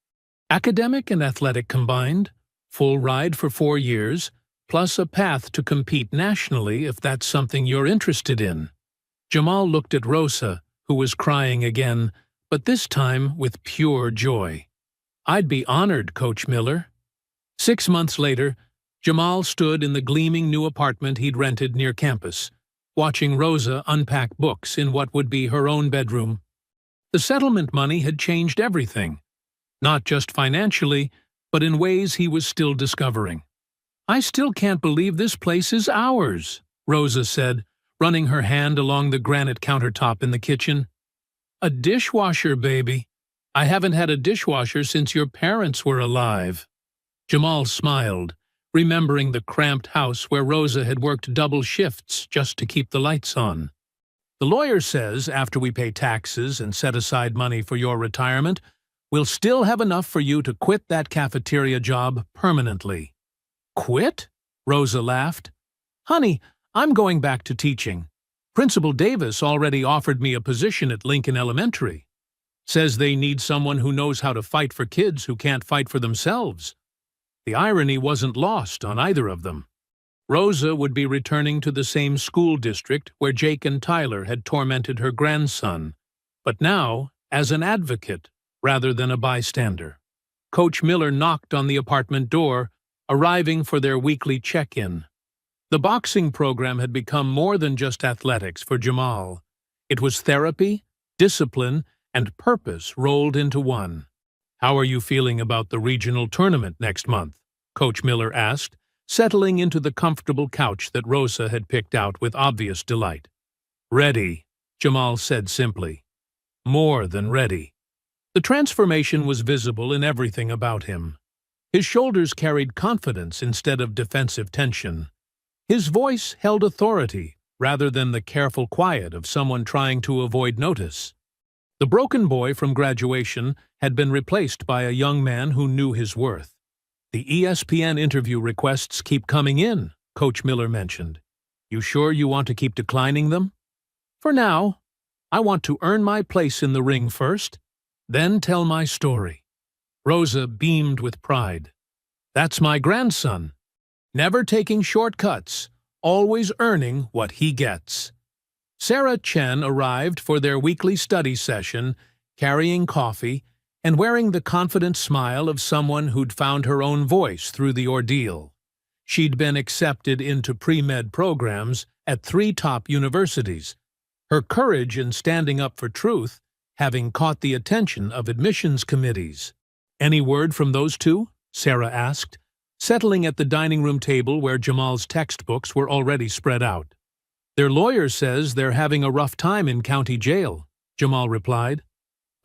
Academic and athletic combined, full ride for 4 years, plus a path to compete nationally if that's something you're interested in." Jamal looked at Rosa, who was crying again, but this time with pure joy. "I'd be honored, Coach Miller." 6 months later, Jamal stood in the gleaming new apartment he'd rented near campus, watching Rosa unpack books in what would be her own bedroom. The settlement money had changed everything, not just financially, but in ways he was still discovering. "I still can't believe this place is ours," Rosa said, running her hand along the granite countertop in the kitchen. "A dishwasher, baby. I haven't had a dishwasher since your parents were alive." Jamal smiled, remembering the cramped house where Rosa had worked double shifts just to keep the lights on. "The lawyer says after we pay taxes and set aside money for your retirement, we'll still have enough for you to quit that cafeteria job permanently." "Quit?" Rosa laughed. "Honey, I'm going back to teaching. Principal Davis already offered me a position at Lincoln Elementary. Says they need someone who knows how to fight for kids who can't fight for themselves." The irony wasn't lost on either of them. Rosa would be returning to the same school district where Jake and Tyler had tormented her grandson, but now as an advocate rather than a bystander. Coach Miller knocked on the apartment door, arriving for their weekly check-in. The boxing program had become more than just athletics for Jamal. It was therapy, discipline, and purpose rolled into one. "How are you feeling about the regional tournament next month?" Coach Miller asked, settling into the comfortable couch that Rosa had picked out with obvious delight. "Ready," Jamal said simply. "More than ready." The transformation was visible in everything about him. His shoulders carried confidence instead of defensive tension. His voice held authority rather than the careful quiet of someone trying to avoid notice. The broken boy from graduation had been replaced by a young man who knew his worth. "The ESPN interview requests keep coming in," Coach Miller mentioned. "You sure you want to keep declining them?" "For now. I want to earn my place in the ring first, then tell my story." Rosa beamed with pride. "That's my grandson. Never taking shortcuts, always earning what he gets." Sarah Chen arrived for their weekly study session, carrying coffee and wearing the confident smile of someone who'd found her own voice through the ordeal. She'd been accepted into pre-med programs at 3 top universities, her courage in standing up for truth having caught the attention of admissions committees. "Any word from those two?" Sarah asked, settling at the dining room table where Jamal's textbooks were already spread out. "Their lawyer says they're having a rough time in county jail," Jamal replied.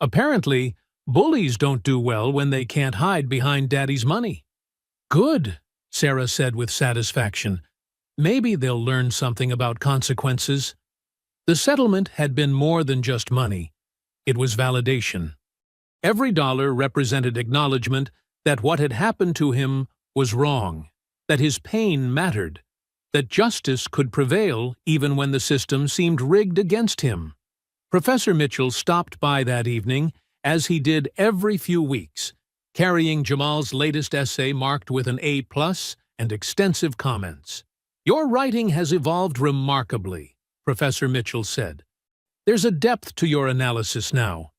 "Apparently, bullies don't do well when they can't hide behind daddy's money." "Good," Sarah said with satisfaction. "Maybe they'll learn something about consequences." The settlement had been more than just money. It was validation. Every dollar represented acknowledgement that what had happened to him was wrong, that his pain mattered, that justice could prevail even when the system seemed rigged against him. Professor Mitchell stopped by that evening, as he did every few weeks, carrying Jamal's latest essay marked with an A+ and extensive comments. "Your writing has evolved remarkably," Professor Mitchell said. "There's a depth to your analysis now,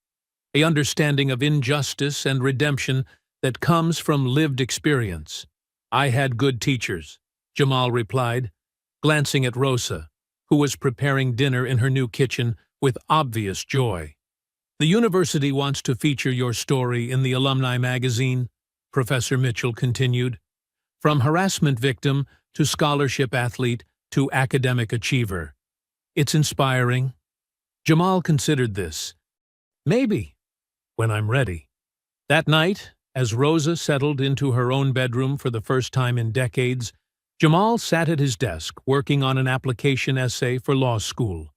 an understanding of injustice and redemption that comes from lived experience." "I had good teachers," Jamal replied, glancing at Rosa, who was preparing dinner in her new kitchen with obvious joy. "The university wants to feature your story in the alumni magazine," Professor Mitchell continued. "From harassment victim to scholarship athlete, to academic achiever. It's inspiring. Jamal considered this. Maybe, when I'm ready. That night, as Rosa settled into her own bedroom for the first time in decades, Jamal sat at his desk working on an application essay for law school.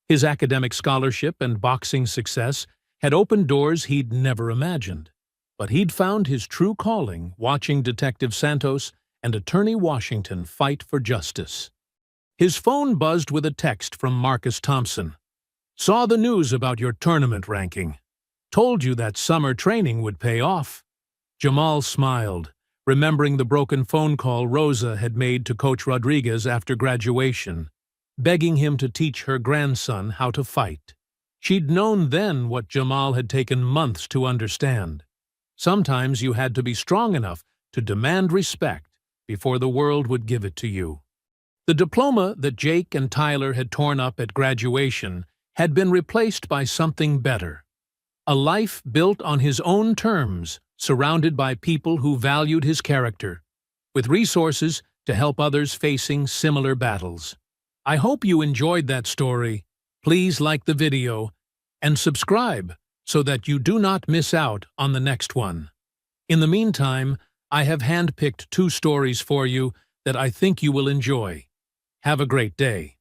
His academic scholarship and boxing success had opened doors he'd never imagined. But he'd found his true calling watching Detective Santos and Attorney Washington fight for justice. His phone buzzed with a text from Marcus Thompson. "Saw the news about your tournament ranking. Told you that summer training would pay off." Jamal smiled, remembering the broken phone call Rosa had made to Coach Rodriguez after graduation, begging him to teach her grandson how to fight. She'd known then what Jamal had taken months to understand. Sometimes you had to be strong enough to demand respect before the world would give it to you. The diploma that Jake and Tyler had torn up at graduation had been replaced by something better. A life built on his own terms, surrounded by people who valued his character, with resources to help others facing similar battles. I hope you enjoyed that story. Please like the video and subscribe so that you do not miss out on the next one. In the meantime, I have handpicked 2 stories for you that I think you will enjoy. Have a great day.